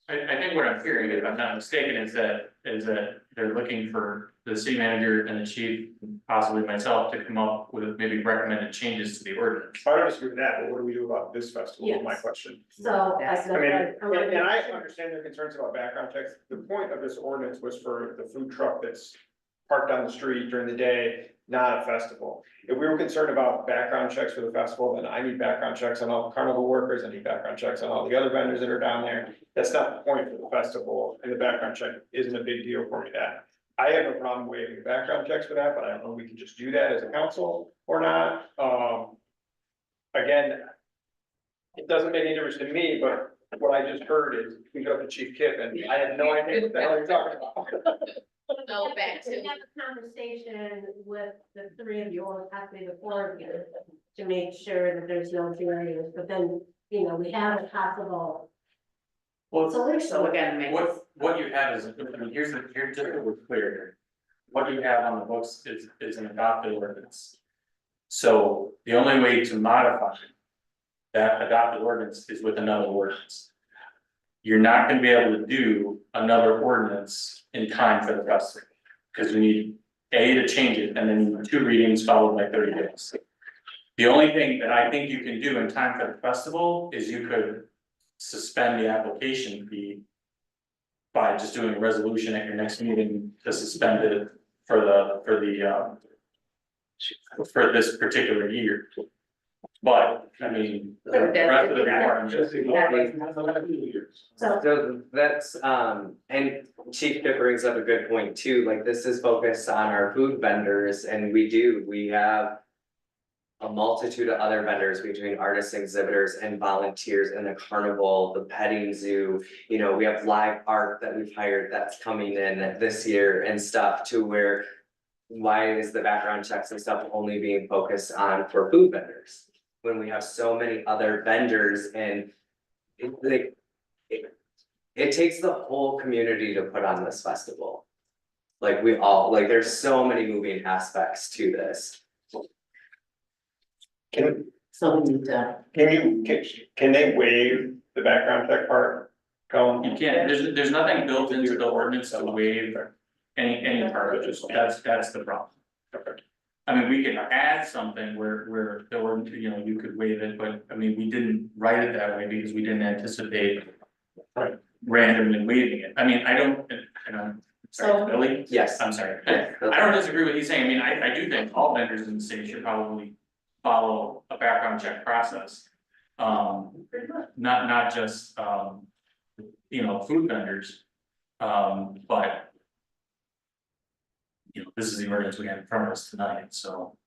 I think what I'm hearing, if I'm not mistaken, is that is that they're looking for the city manager and the chief, possibly myself, to come up with maybe recommended changes to the ordinance. I don't disagree with that, but what do we do about this festival, is my Yes. question. So. That's- I mean, and I understand their concerns about background checks, the point of this ordinance was for the food truck that's parked on the street during the day, not a festival. If we were concerned about background checks for the festival, then I need background checks on all carnival workers, I need background checks on all the other vendors that are down there. That's not the point for the festival, and the background check isn't a big deal for me that. I have no problem waiving the background checks for that, but I don't know if we can just do that as a council or not, again. It doesn't make any difference to me, but what I just heard is, we go to Chief Kip, and I had no idea what the hell you're talking about. Go back We to, have a conversation with the three of you, or possibly the four of you, to make sure that there's no barriers, but then, you know, we have a possible Well, solution. so we gotta make. what you have is, I mean, here's just so we're clear here. What you have on the books is an adopted ordinance. So the only way to modify that adopted ordinance is with another ordinance. You're not gonna be able to do another ordinance in time for the festival. Cause you need to change it, and then you need 2 readings followed by 30 days. The only thing that I think you can do in time for the festival is you could suspend the application fee by just doing a resolution at your next meeting to suspend it for this particular year. But, I mean, the rest of the requirements. So that's, and Chief Kip brings up a good point too, like this is focused on our food vendors, and we have a multitude of other vendors between artists, exhibitors, and volunteers in the carnival, the petting zoo. You know, we have live art that we've hired that's coming in this year and stuff, to where why is the background checks and stuff only being focused on for food vendors? When we have so many other vendors, and it takes the whole community to put on this festival. Like there's so many moving aspects to this. Can Something to. can they waive the background check part? Colin? You can't, there's nothing built into the ordinance to waive any part of it, that's the problem. I mean, we can add something where there were, you know, you could waive it, but I mean, we didn't write it that way because we didn't anticipate. Randomly waiving it, I mean, I don't, and I'm sorry, Billy, Yes. I'm sorry. Yeah, I don't disagree with you saying, I mean, I do think all vendors in the city should probably follow a background check process. Not just, you know, food vendors, but. You know, this is the emergency we have in front of us tonight, so.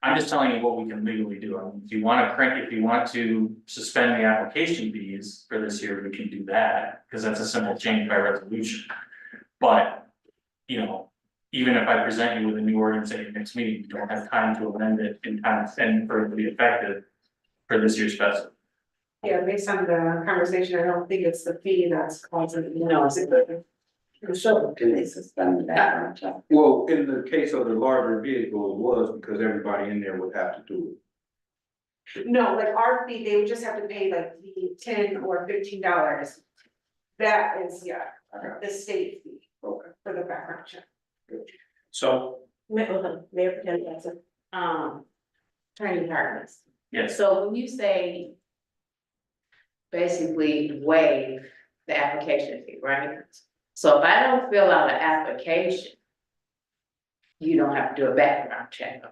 I'm just telling you what we can legally do. I mean, if you want to suspend the application fees for this year, we can do that, because that's a simple change by resolution. But, you know, even if I present you with a new ordinance at your next meeting, you don't have time to amend it in time and for it to be effective for this year's festival. Yeah, based on the conversation, I don't think it's the fee that's causing. No, it's So can they suspend the background check? Well, in the case of the larger vehicle, it was because everybody in there would have to do it. No, like our fee, they would just have to pay like the $10 or $15. That is, the state fee for the background check. So, Mayor Pro Tem Johnson. Attorney Harkness. Yes, So when you say. Basically waive the application fee, right? So if I don't fill out an application. You don't have to do a background check.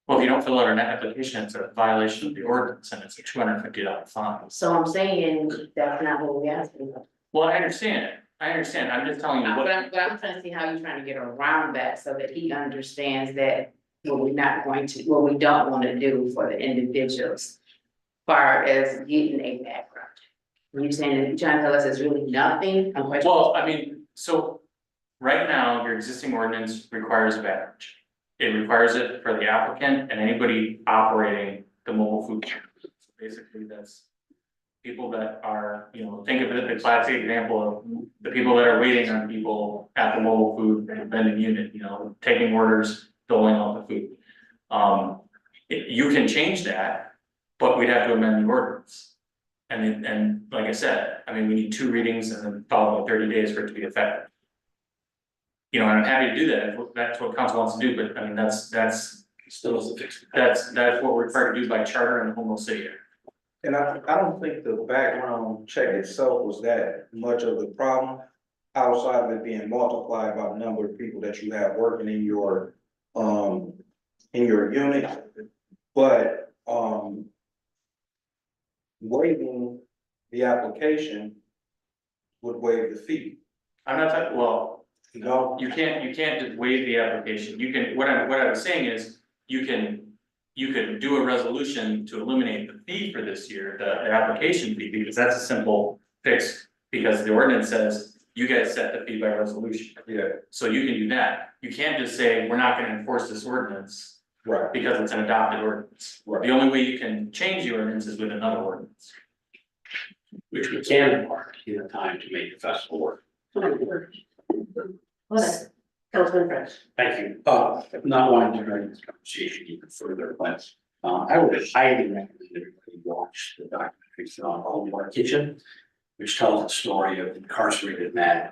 well, if you don't fill out an application, it's a violation of the ordinance and it's a $250 fine. So I'm saying that's not what we asking for. Well, I understand, I'm just telling you But what, I'm trying to see how you're trying to get around that so that he understands that what we don't want to do for the individuals. Far as getting a background check. When you're saying that you're trying to tell us it's really nothing, I'm questioning. well, I mean, so. Right now, your existing ordinance requires a background check. It requires it for the applicant and anybody operating the mobile food truck. So basically, that's. People that are, you know, think of it, the classic example of the people that are waiting on people at the mobile food vending unit, you know, taking orders, doling out the food. You can change that, but we'd have to amend the ordinance. And like I said, I mean, we need 2 readings and then followed by 30 days for it to be effective. You know, and I'm happy to do that, if that's what council wants to do, but I mean, that's Still doesn't fix. that's what we're required to do by charter and Homo City. And I don't think the background check itself was that much of the problem. Outside of it being multiplied by the number of people that you have working in your unit. But, waiving the application would waive the fee, I'm not talking, well, you know? you can't just waive the application, you can, what I was saying is, you could do a resolution to eliminate the fee for this year, the application fee, because that's a simple fix. Because the ordinance says, you guys set the fee by resolution, Yeah, so you can do that, you can't just say, we're not gonna enforce this ordinance. right. Because it's an adopted ordinance, Right. the only way you can change the ordinance is with another ordinance. Which we can mark in the time to make the festival work. What? Councilman French. Thank you. Not wanting to bring this conversation even further, but I would highly recommend everybody watch the documentary on Albion Kitchen, which tells the story of incarcerated men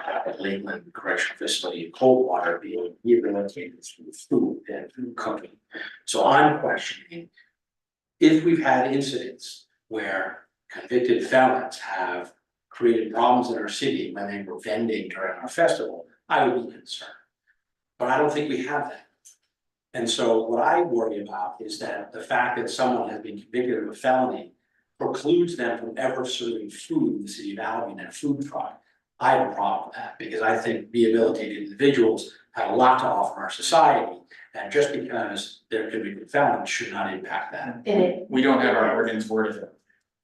at Lakeland Correctional Facility in Coldwater being rehabilitated through food and food cooking. So I'm questioning if we've had incidents where convicted felons have created problems in our city when they were vending during our festival, I would be concerned. But I don't think we have that. And so what I worry about is that the fact that someone has been convicted of a felony precludes them from ever serving food in the city of Albion and a food truck. I have a problem with that because I think rehabilitated individuals have a lot to offer our society. And just because they're convicted felons should not impact that. And it, We don't have our ordinance worded.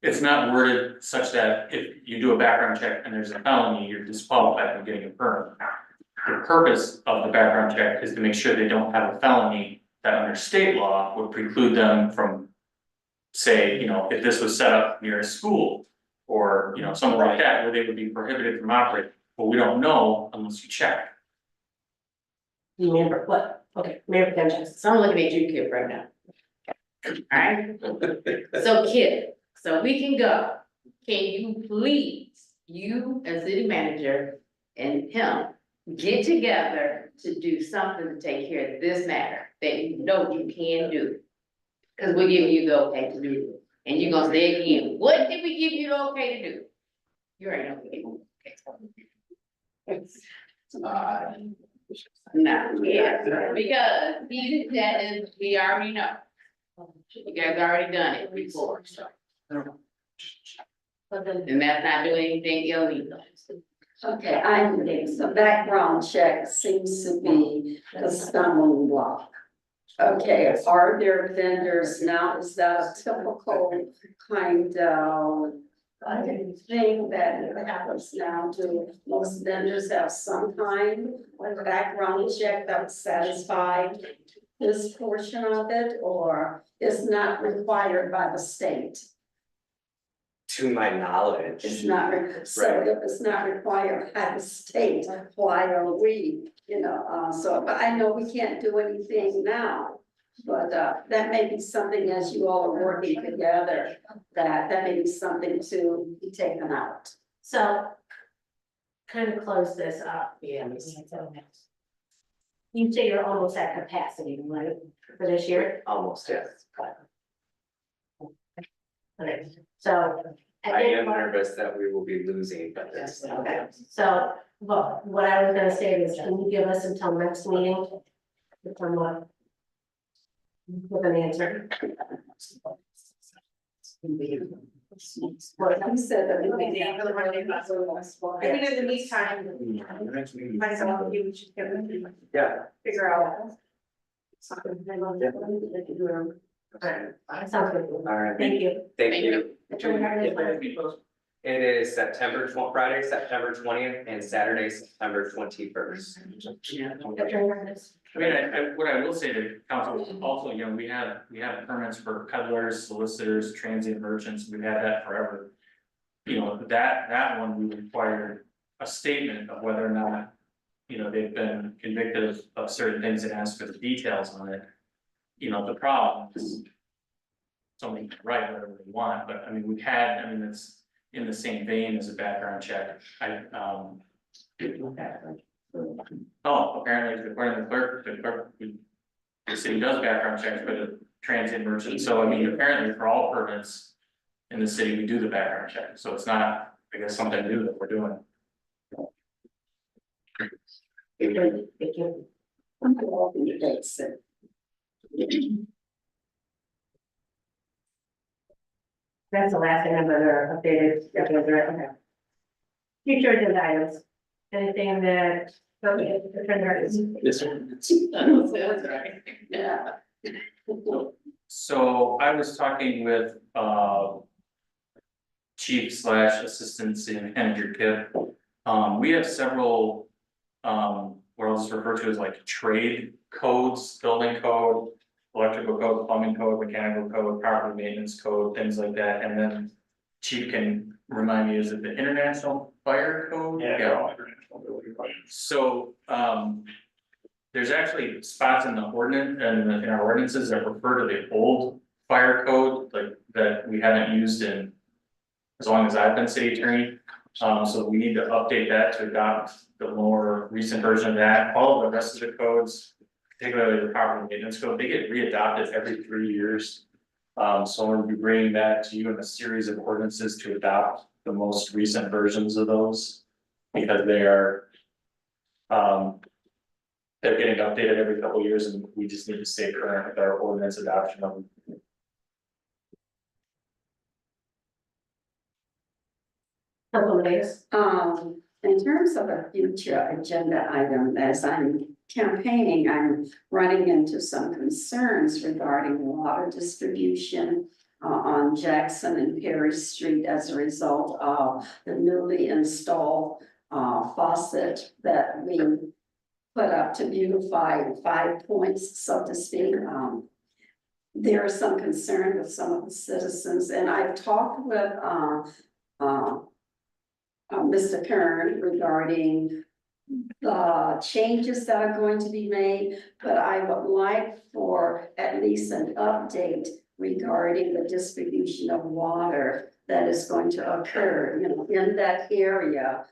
It's not worded such that if you do a background check and there's a felony, you're disqualified from getting a permit. The purpose of the background check is to make sure they don't have a felony that under state law would preclude them from, say, you know, if this was set up near a school or, you know, something like that, where they would be prohibited from operating. But we don't know unless you check. Mayor, what? Okay, Mayor Potential. So I'm looking at you, Kip, right now. Alright, so Kip, so we can go, can you please, you as city manager and him, get together to do something to take care of this matter that you know you can do? Cause we're giving you the okay to do it, and you're gonna say again, what did we give you the okay to do? You already know. No, yeah, because that is, we already know. You guys already done it before, so. And that's not doing anything illegal. Okay, I think so. Background check seems to be a stumbling block. Okay, are there vendors now? Is that a typical kind of thing that happens now? Do most vendors have some kind of background check that would satisfy this portion of it, or is not required by the state? To my knowledge. It's not, so if it's not required by the state, why are we, but I know we can't do anything now. But that may be something, as you all are working together, that may be something to be taken out. So, kind of close this up. Yeah. You say you're almost at capacity, right, for this year? Almost, yes. Okay, so. I am nervous that we will be losing, but it's. Okay, so, but what I was gonna say is, can you give us until next meeting? To come up with an answer? What you said that we may I think in the meantime, might as well, you should get them, Yeah. figure out. Something. Alright, sounds good. All right, Thank you. thank you. Thank It is Friday, September 20th, and Saturday, September 21st. I mean, what I will say to council is also, you know, we have permits for peddlers, solicitors, transient merchants, we've had that forever. You know, that one we required a statement of whether or not, you know, they've been convicted of certain things and asked for the details on it. You know, the problem is somebody can write whatever they want, but I mean, it's in the same vein as a background check. Oh, apparently according to the clerk, the city does background checks for the transient merchants, so I mean, apparently for all permits. In the city, we do the background check, so it's not, I guess, something new that we're doing. That's the last thing I'm gonna update okay. Future agenda items, anything that. This one. Yeah. So I was talking with, Chief / Assistant City Manager Kip. We have several, what I'll just refer to as like trade codes, building code, electrical code, plumbing code, mechanical code, property maintenance code, things like that, and then Chief can remind me, is it the International Fire Code? So, there's actually spots in the ordinance, in our ordinances that refer to the old fire code, like, that we haven't used in as long as I've been city attorney. So we need to update that to adopt the more recent version of that. All of the rest of the codes, particularly the property maintenance code, they get readopted every 3 years. So we'll be bringing that to you in a series of ordinances to adopt the most recent versions of those. Because they are, they're getting updated every couple of years, and we just need to stay current with our ordinance adoption of them. In terms of a future agenda item, as I'm campaigning, I'm running into some concerns regarding water distribution on Jackson and Perry Street as a result of the newly installed faucet that we put up to beautify 5 points, so to speak. There is some concern with some of the citizens, and I've talked with Mr. Kern regarding the changes that are going to be made, but I would like for at least an update regarding the distribution of water that is going to occur, in that area.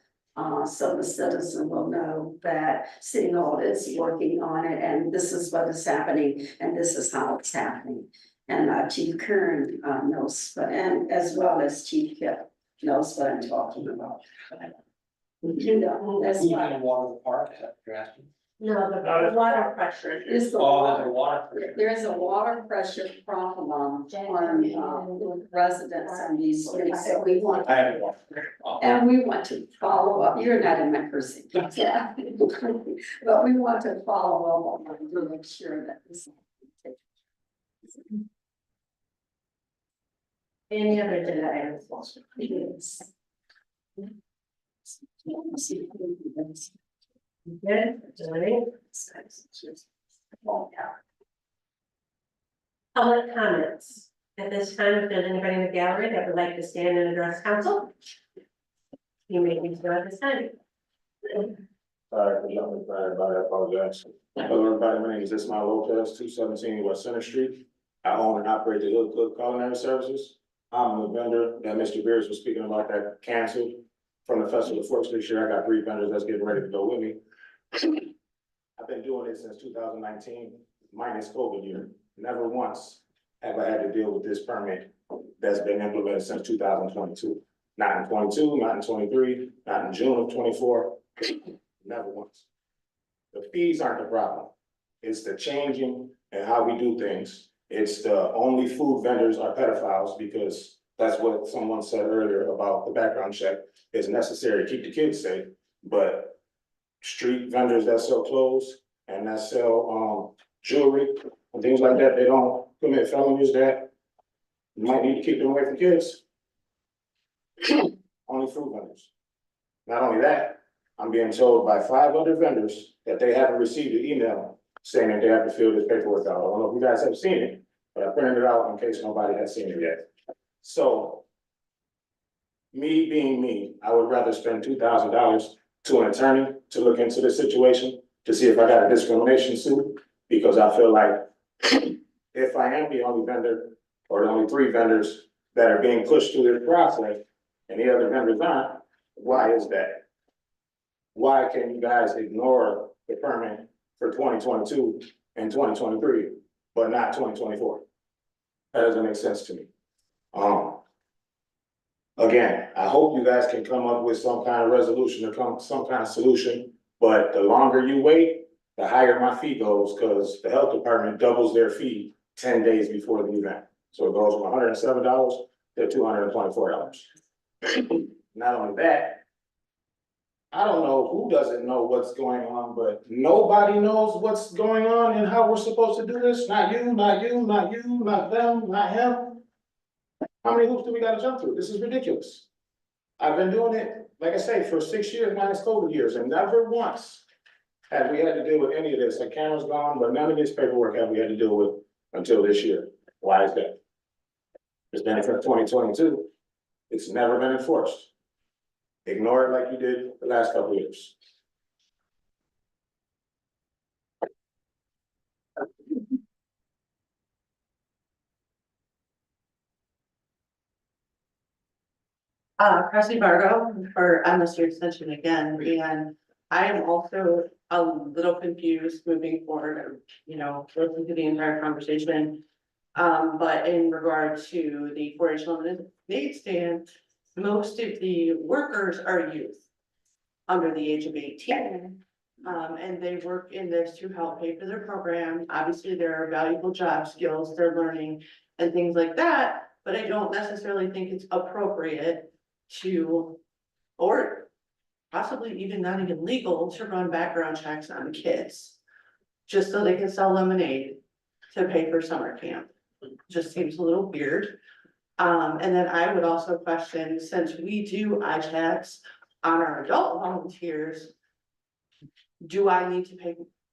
So the citizen will know that City Hall is working on it, and this is what is happening, and this is how it's happening. And Chief Kern knows, and as well as Chief Kip knows what I'm talking about. That's why. Water the park, you're asking? No, the water pressure. Is the water. There is a water pressure problem on residents on these streets, so we want. I have water. And we want to follow up, you're not in my precinct, yeah. But we want to follow up on to make sure that this. Any other agenda items? Yes. Good, Public comments. At this time, if there's anybody in the gallery that would like to stand and address council, you may do so at this time. Everybody, I apologize. Hello, everybody, my name is Ismail Lopez, 217 West Center Street. I own and operate the Hill Cook Culinary Services. I'm the vendor that Mr. Beers was speaking about that canceled from the Festival of Forks this year. I got 3 vendors that's getting ready to go with me. I've been doing it since 2019, minus COVID year. Never once have I had to deal with this permit that's been implemented since 2022. Not in 22, not in 23, not in June of 24. Never once. The fees aren't the problem. It's the changing and how we do things. It's the only food vendors are pedophiles because that's what someone said earlier about the background check is necessary to keep the kids safe. But street vendors that sell clothes and that sell jewelry and things like that, they don't commit felonies that you might need to keep them away from kids. Only food vendors. Not only that, I'm being told by 5 other vendors that they haven't received an email saying that they have to fill this paperwork out. I don't know if you guys have seen it, but I printed it out in case nobody has seen it yet. So, me being me, I would rather spend $2,000 to an attorney to look into the situation to see if I got a discrimination suit, because I feel like if I am the only vendor or the only 3 vendors that are being pushed through this process and the other vendors aren't, why is that? why can you guys ignore the permit for 2022 and 2023, but not 2024? That doesn't make sense to me. Again, I hope you guys can come up with some kind of resolution or some kind of solution, but the longer you wait, the higher my fee goes, because the health department doubles their fee 10 days before the event. So it goes from $107 to $224. Not only that, I don't know who doesn't know what's going on, but nobody knows what's going on and how we're supposed to do this. Not you, not you, not you, not them, not him. How many hoops do we gotta jump through? This is ridiculous. I've been doing it, like I say, for 6 years minus COVID years, and never once have we had to deal with any of this. The camera's gone, but none of this paperwork have we had to deal with until this year. Why is that? It's been for 2022. It's never been enforced. Ignore it like you did the last couple of years. Trustee Bargo, for Mr. Extension again, and I am also a little confused moving forward, you know, listening to the entire conversation. But in regard to the 4-H limited lemonade stand, most of the workers are youth under the age of 18. And they work in this to help pay for their program. Obviously, there are valuable job skills they're learning and things like that, but I don't necessarily think it's appropriate to, or possibly even not even legal, to run background checks on kids just so they can sell lemonade to pay for summer camp. Just seems a little weird. And then I would also question, since we do eye checks on our adult volunteers, do I need to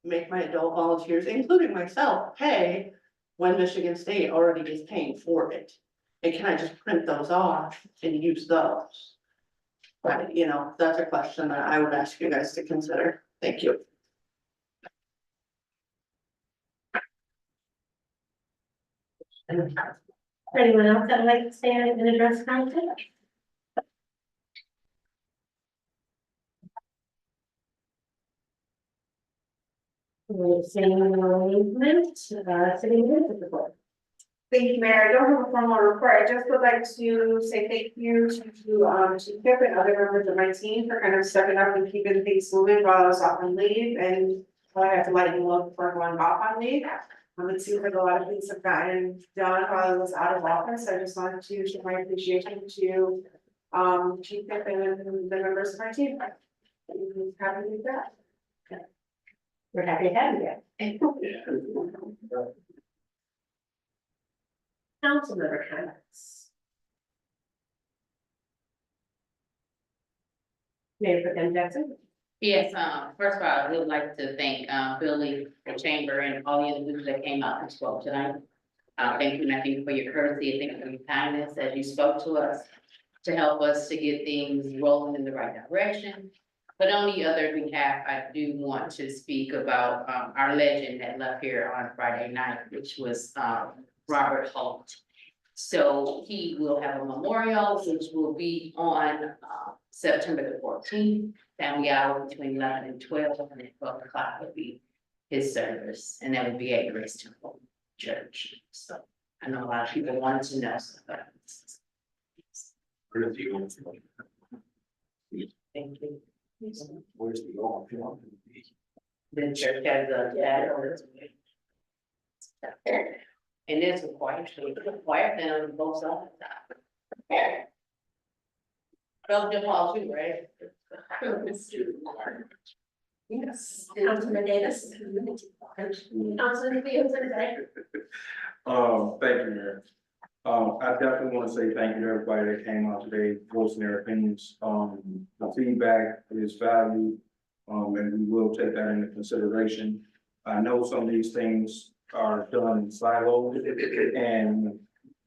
make my adult volunteers, including myself, pay when Michigan State already is paying for it? And can I just print those off and use those? But, you know, that's a question that I would ask you guys to consider. Thank you. Anyone else that would like to stand and address council? Seeing no movement, city manager report. Thank you, Mayor. I don't have a formal report. I just would like to say thank you to Chief Kip and other members of my team for kind of stepping up and keeping things moving while I was off on leave, and I have to let you know before going off on leave. It seems like a lot of things have gotten done while I was out of office. I just wanted to show my appreciation to Chief Kip and the members of my team. Happy to do that. We're happy to have you. Council member comments. Mayor Pro Tem Jackson. Yes, first of all, I would like to thank, Billy, the chamber, and all the individuals that came out and spoke tonight. Thank you, and I thank you for your courtesy, and thank you for your kindness as you spoke to us to help us to get things rolling in the right direction. But on the other behalf, I do want to speak about, our legend that left here on Friday night, which was, Robert Holt. So he will have a memorial, which will be on, September the 14th, family hour between 11 and 12, and then 12 o'clock would be his service, and that would be at Grace Temple Church. So I know a lot of people wanted to know. So thank you. Where's the going? The church has a dad or and there's a quiet then on both sides. Belgian Hall too, right? Yes. Councilman Davis. Councilman Fields. Thank you, Mayor. I definitely want to say thank you to everybody that came out today, voicing their opinions. The feedback is valued, and we will take that into consideration. I know some of these things are done in silos, and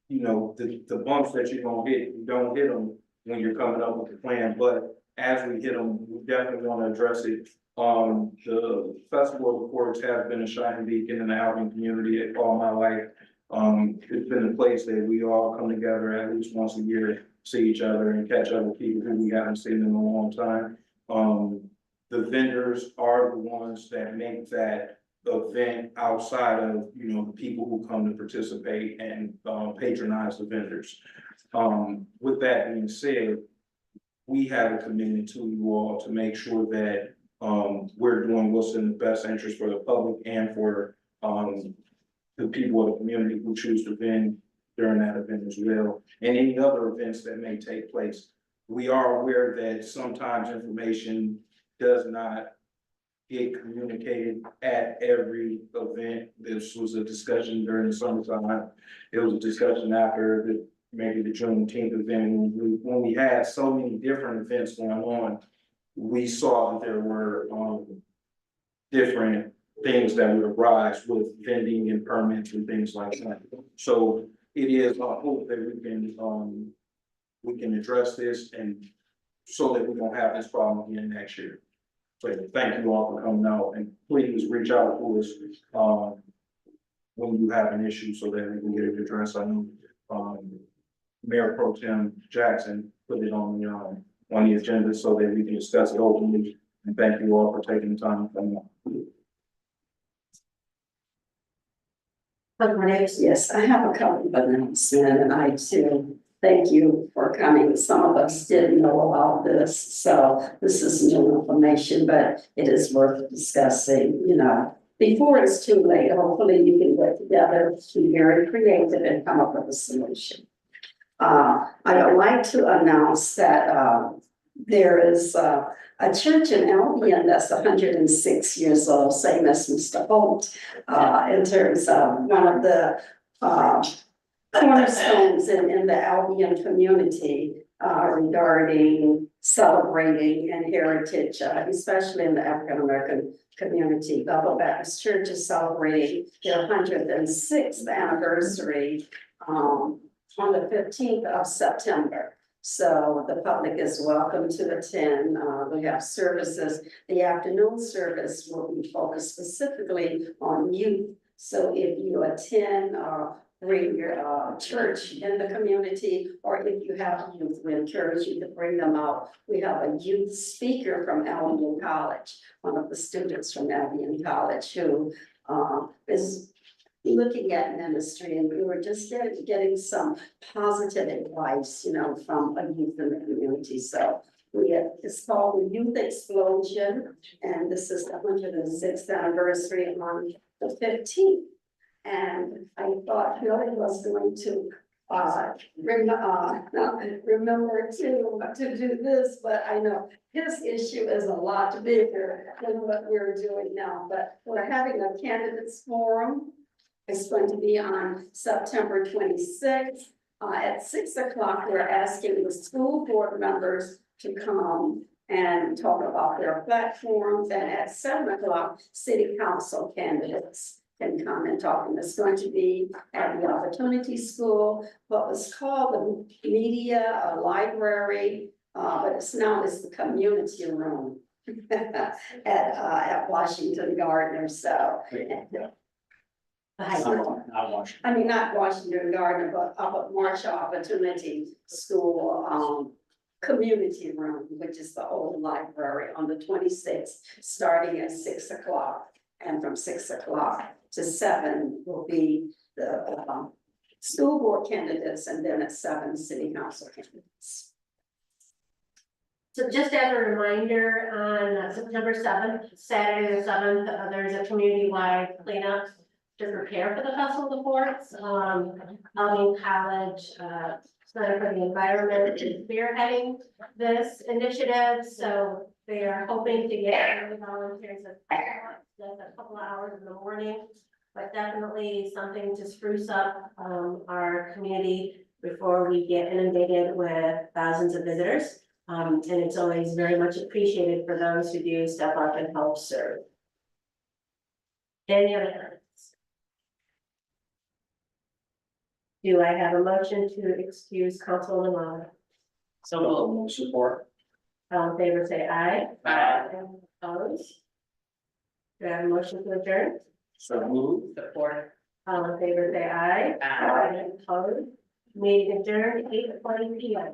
you know, the bumps that you're gonna hit, you don't hit them when you're coming up with the plan, but as we hit them, we definitely want to address it. The Festival of Ports has been a shining beacon in the Albion community all my life. It's been a place that we all come together at least once a year, see each other and catch up with people who we haven't seen in a long time. the vendors are the ones that make that event outside of, you know, the people who come to participate and patronize the vendors. With that being said, we have a commitment to you all to make sure that we're doing what's in the best interest for the public and for the people of the community who choose to vend during that event as well, and any other events that may take place. We are aware that sometimes information does not get communicated at every event. This was a discussion during the summertime. It was a discussion after maybe the Juneteenth event. When we had so many different events going on, we saw that there were different things that would arise with vending and permits and things like that. So it is our hope that we can address this and so that we don't have this problem again next year. So thank you all for coming out, and please reach out to us when you have an issue so that we can get it addressed. I know Mayor Pro Tem Jackson put it on the agenda so that we can discuss it openly. And thank you all for taking the time to come on. Yes, I have a couple of announcements, and I too thank you for coming. Some of us didn't know about this, so this is new information, but it is worth discussing, you know, before it's too late. Hopefully you can get together, be very creative and come up with a solution. I would like to announce that there is a church in Albion that's 106 years old, same as Mr. Holt, in terms of one of the cornerstones in the Albion community regarding celebrating and heritage, especially in the African American community. Bethel Baptist Church is celebrating their 106th anniversary on the 15th of September. So the public is welcome to attend. We have services. The afternoon service will be focused specifically on youth. So if you attend or bring your church in the community, or if you have youth, we encourage you to bring them out. We have a youth speaker from Albion College, one of the students from Albion College who is looking at ministry, and we were just getting some positive advice, you know, from a youth in the community. So it's called the Youth Explosion, and this is the 106th anniversary on the 15th. And I thought Billy was going to remember to do this, but I know his issue is a lot bigger than what we're doing now. But we're having a candidates forum. It's going to be on September 26th. At 6 o'clock, we're asking the school board members to come and talk about their platforms. And at 7 o'clock, city council candidates can come and talk. And it's going to be at the Opportunity School, what was called the media library, but it's the community room at Washington Gardner. So. Not Washington Gardner, but up at Marshall Opportunity School, community room, which is the old library on the 26th, starting at 6 o'clock. And from 6 o'clock to 7 will be the school board candidates, and then at 7, city council candidates. So just as a reminder, on September 7th, Saturday the 7th, there's a community-wide cleanup to prepare for the Festival of the Forts. Albion College Center for the Environment is spearheading this initiative, so they are hoping to get early volunteers at a couple of hours in the morning, but definitely something to spruce up our community before we get inundated with thousands of visitors. And it's always very much appreciated for those who do step up and help serve. Any other comments? Do I have a motion to excuse Councilwoman Long? So support. All in favor, say aye. Aye. Opposed? Do I have a motion to adjourn? So move. Support. All in favor, say aye. Aye. Opposed? Meeting adjourned, 8:20 p.m.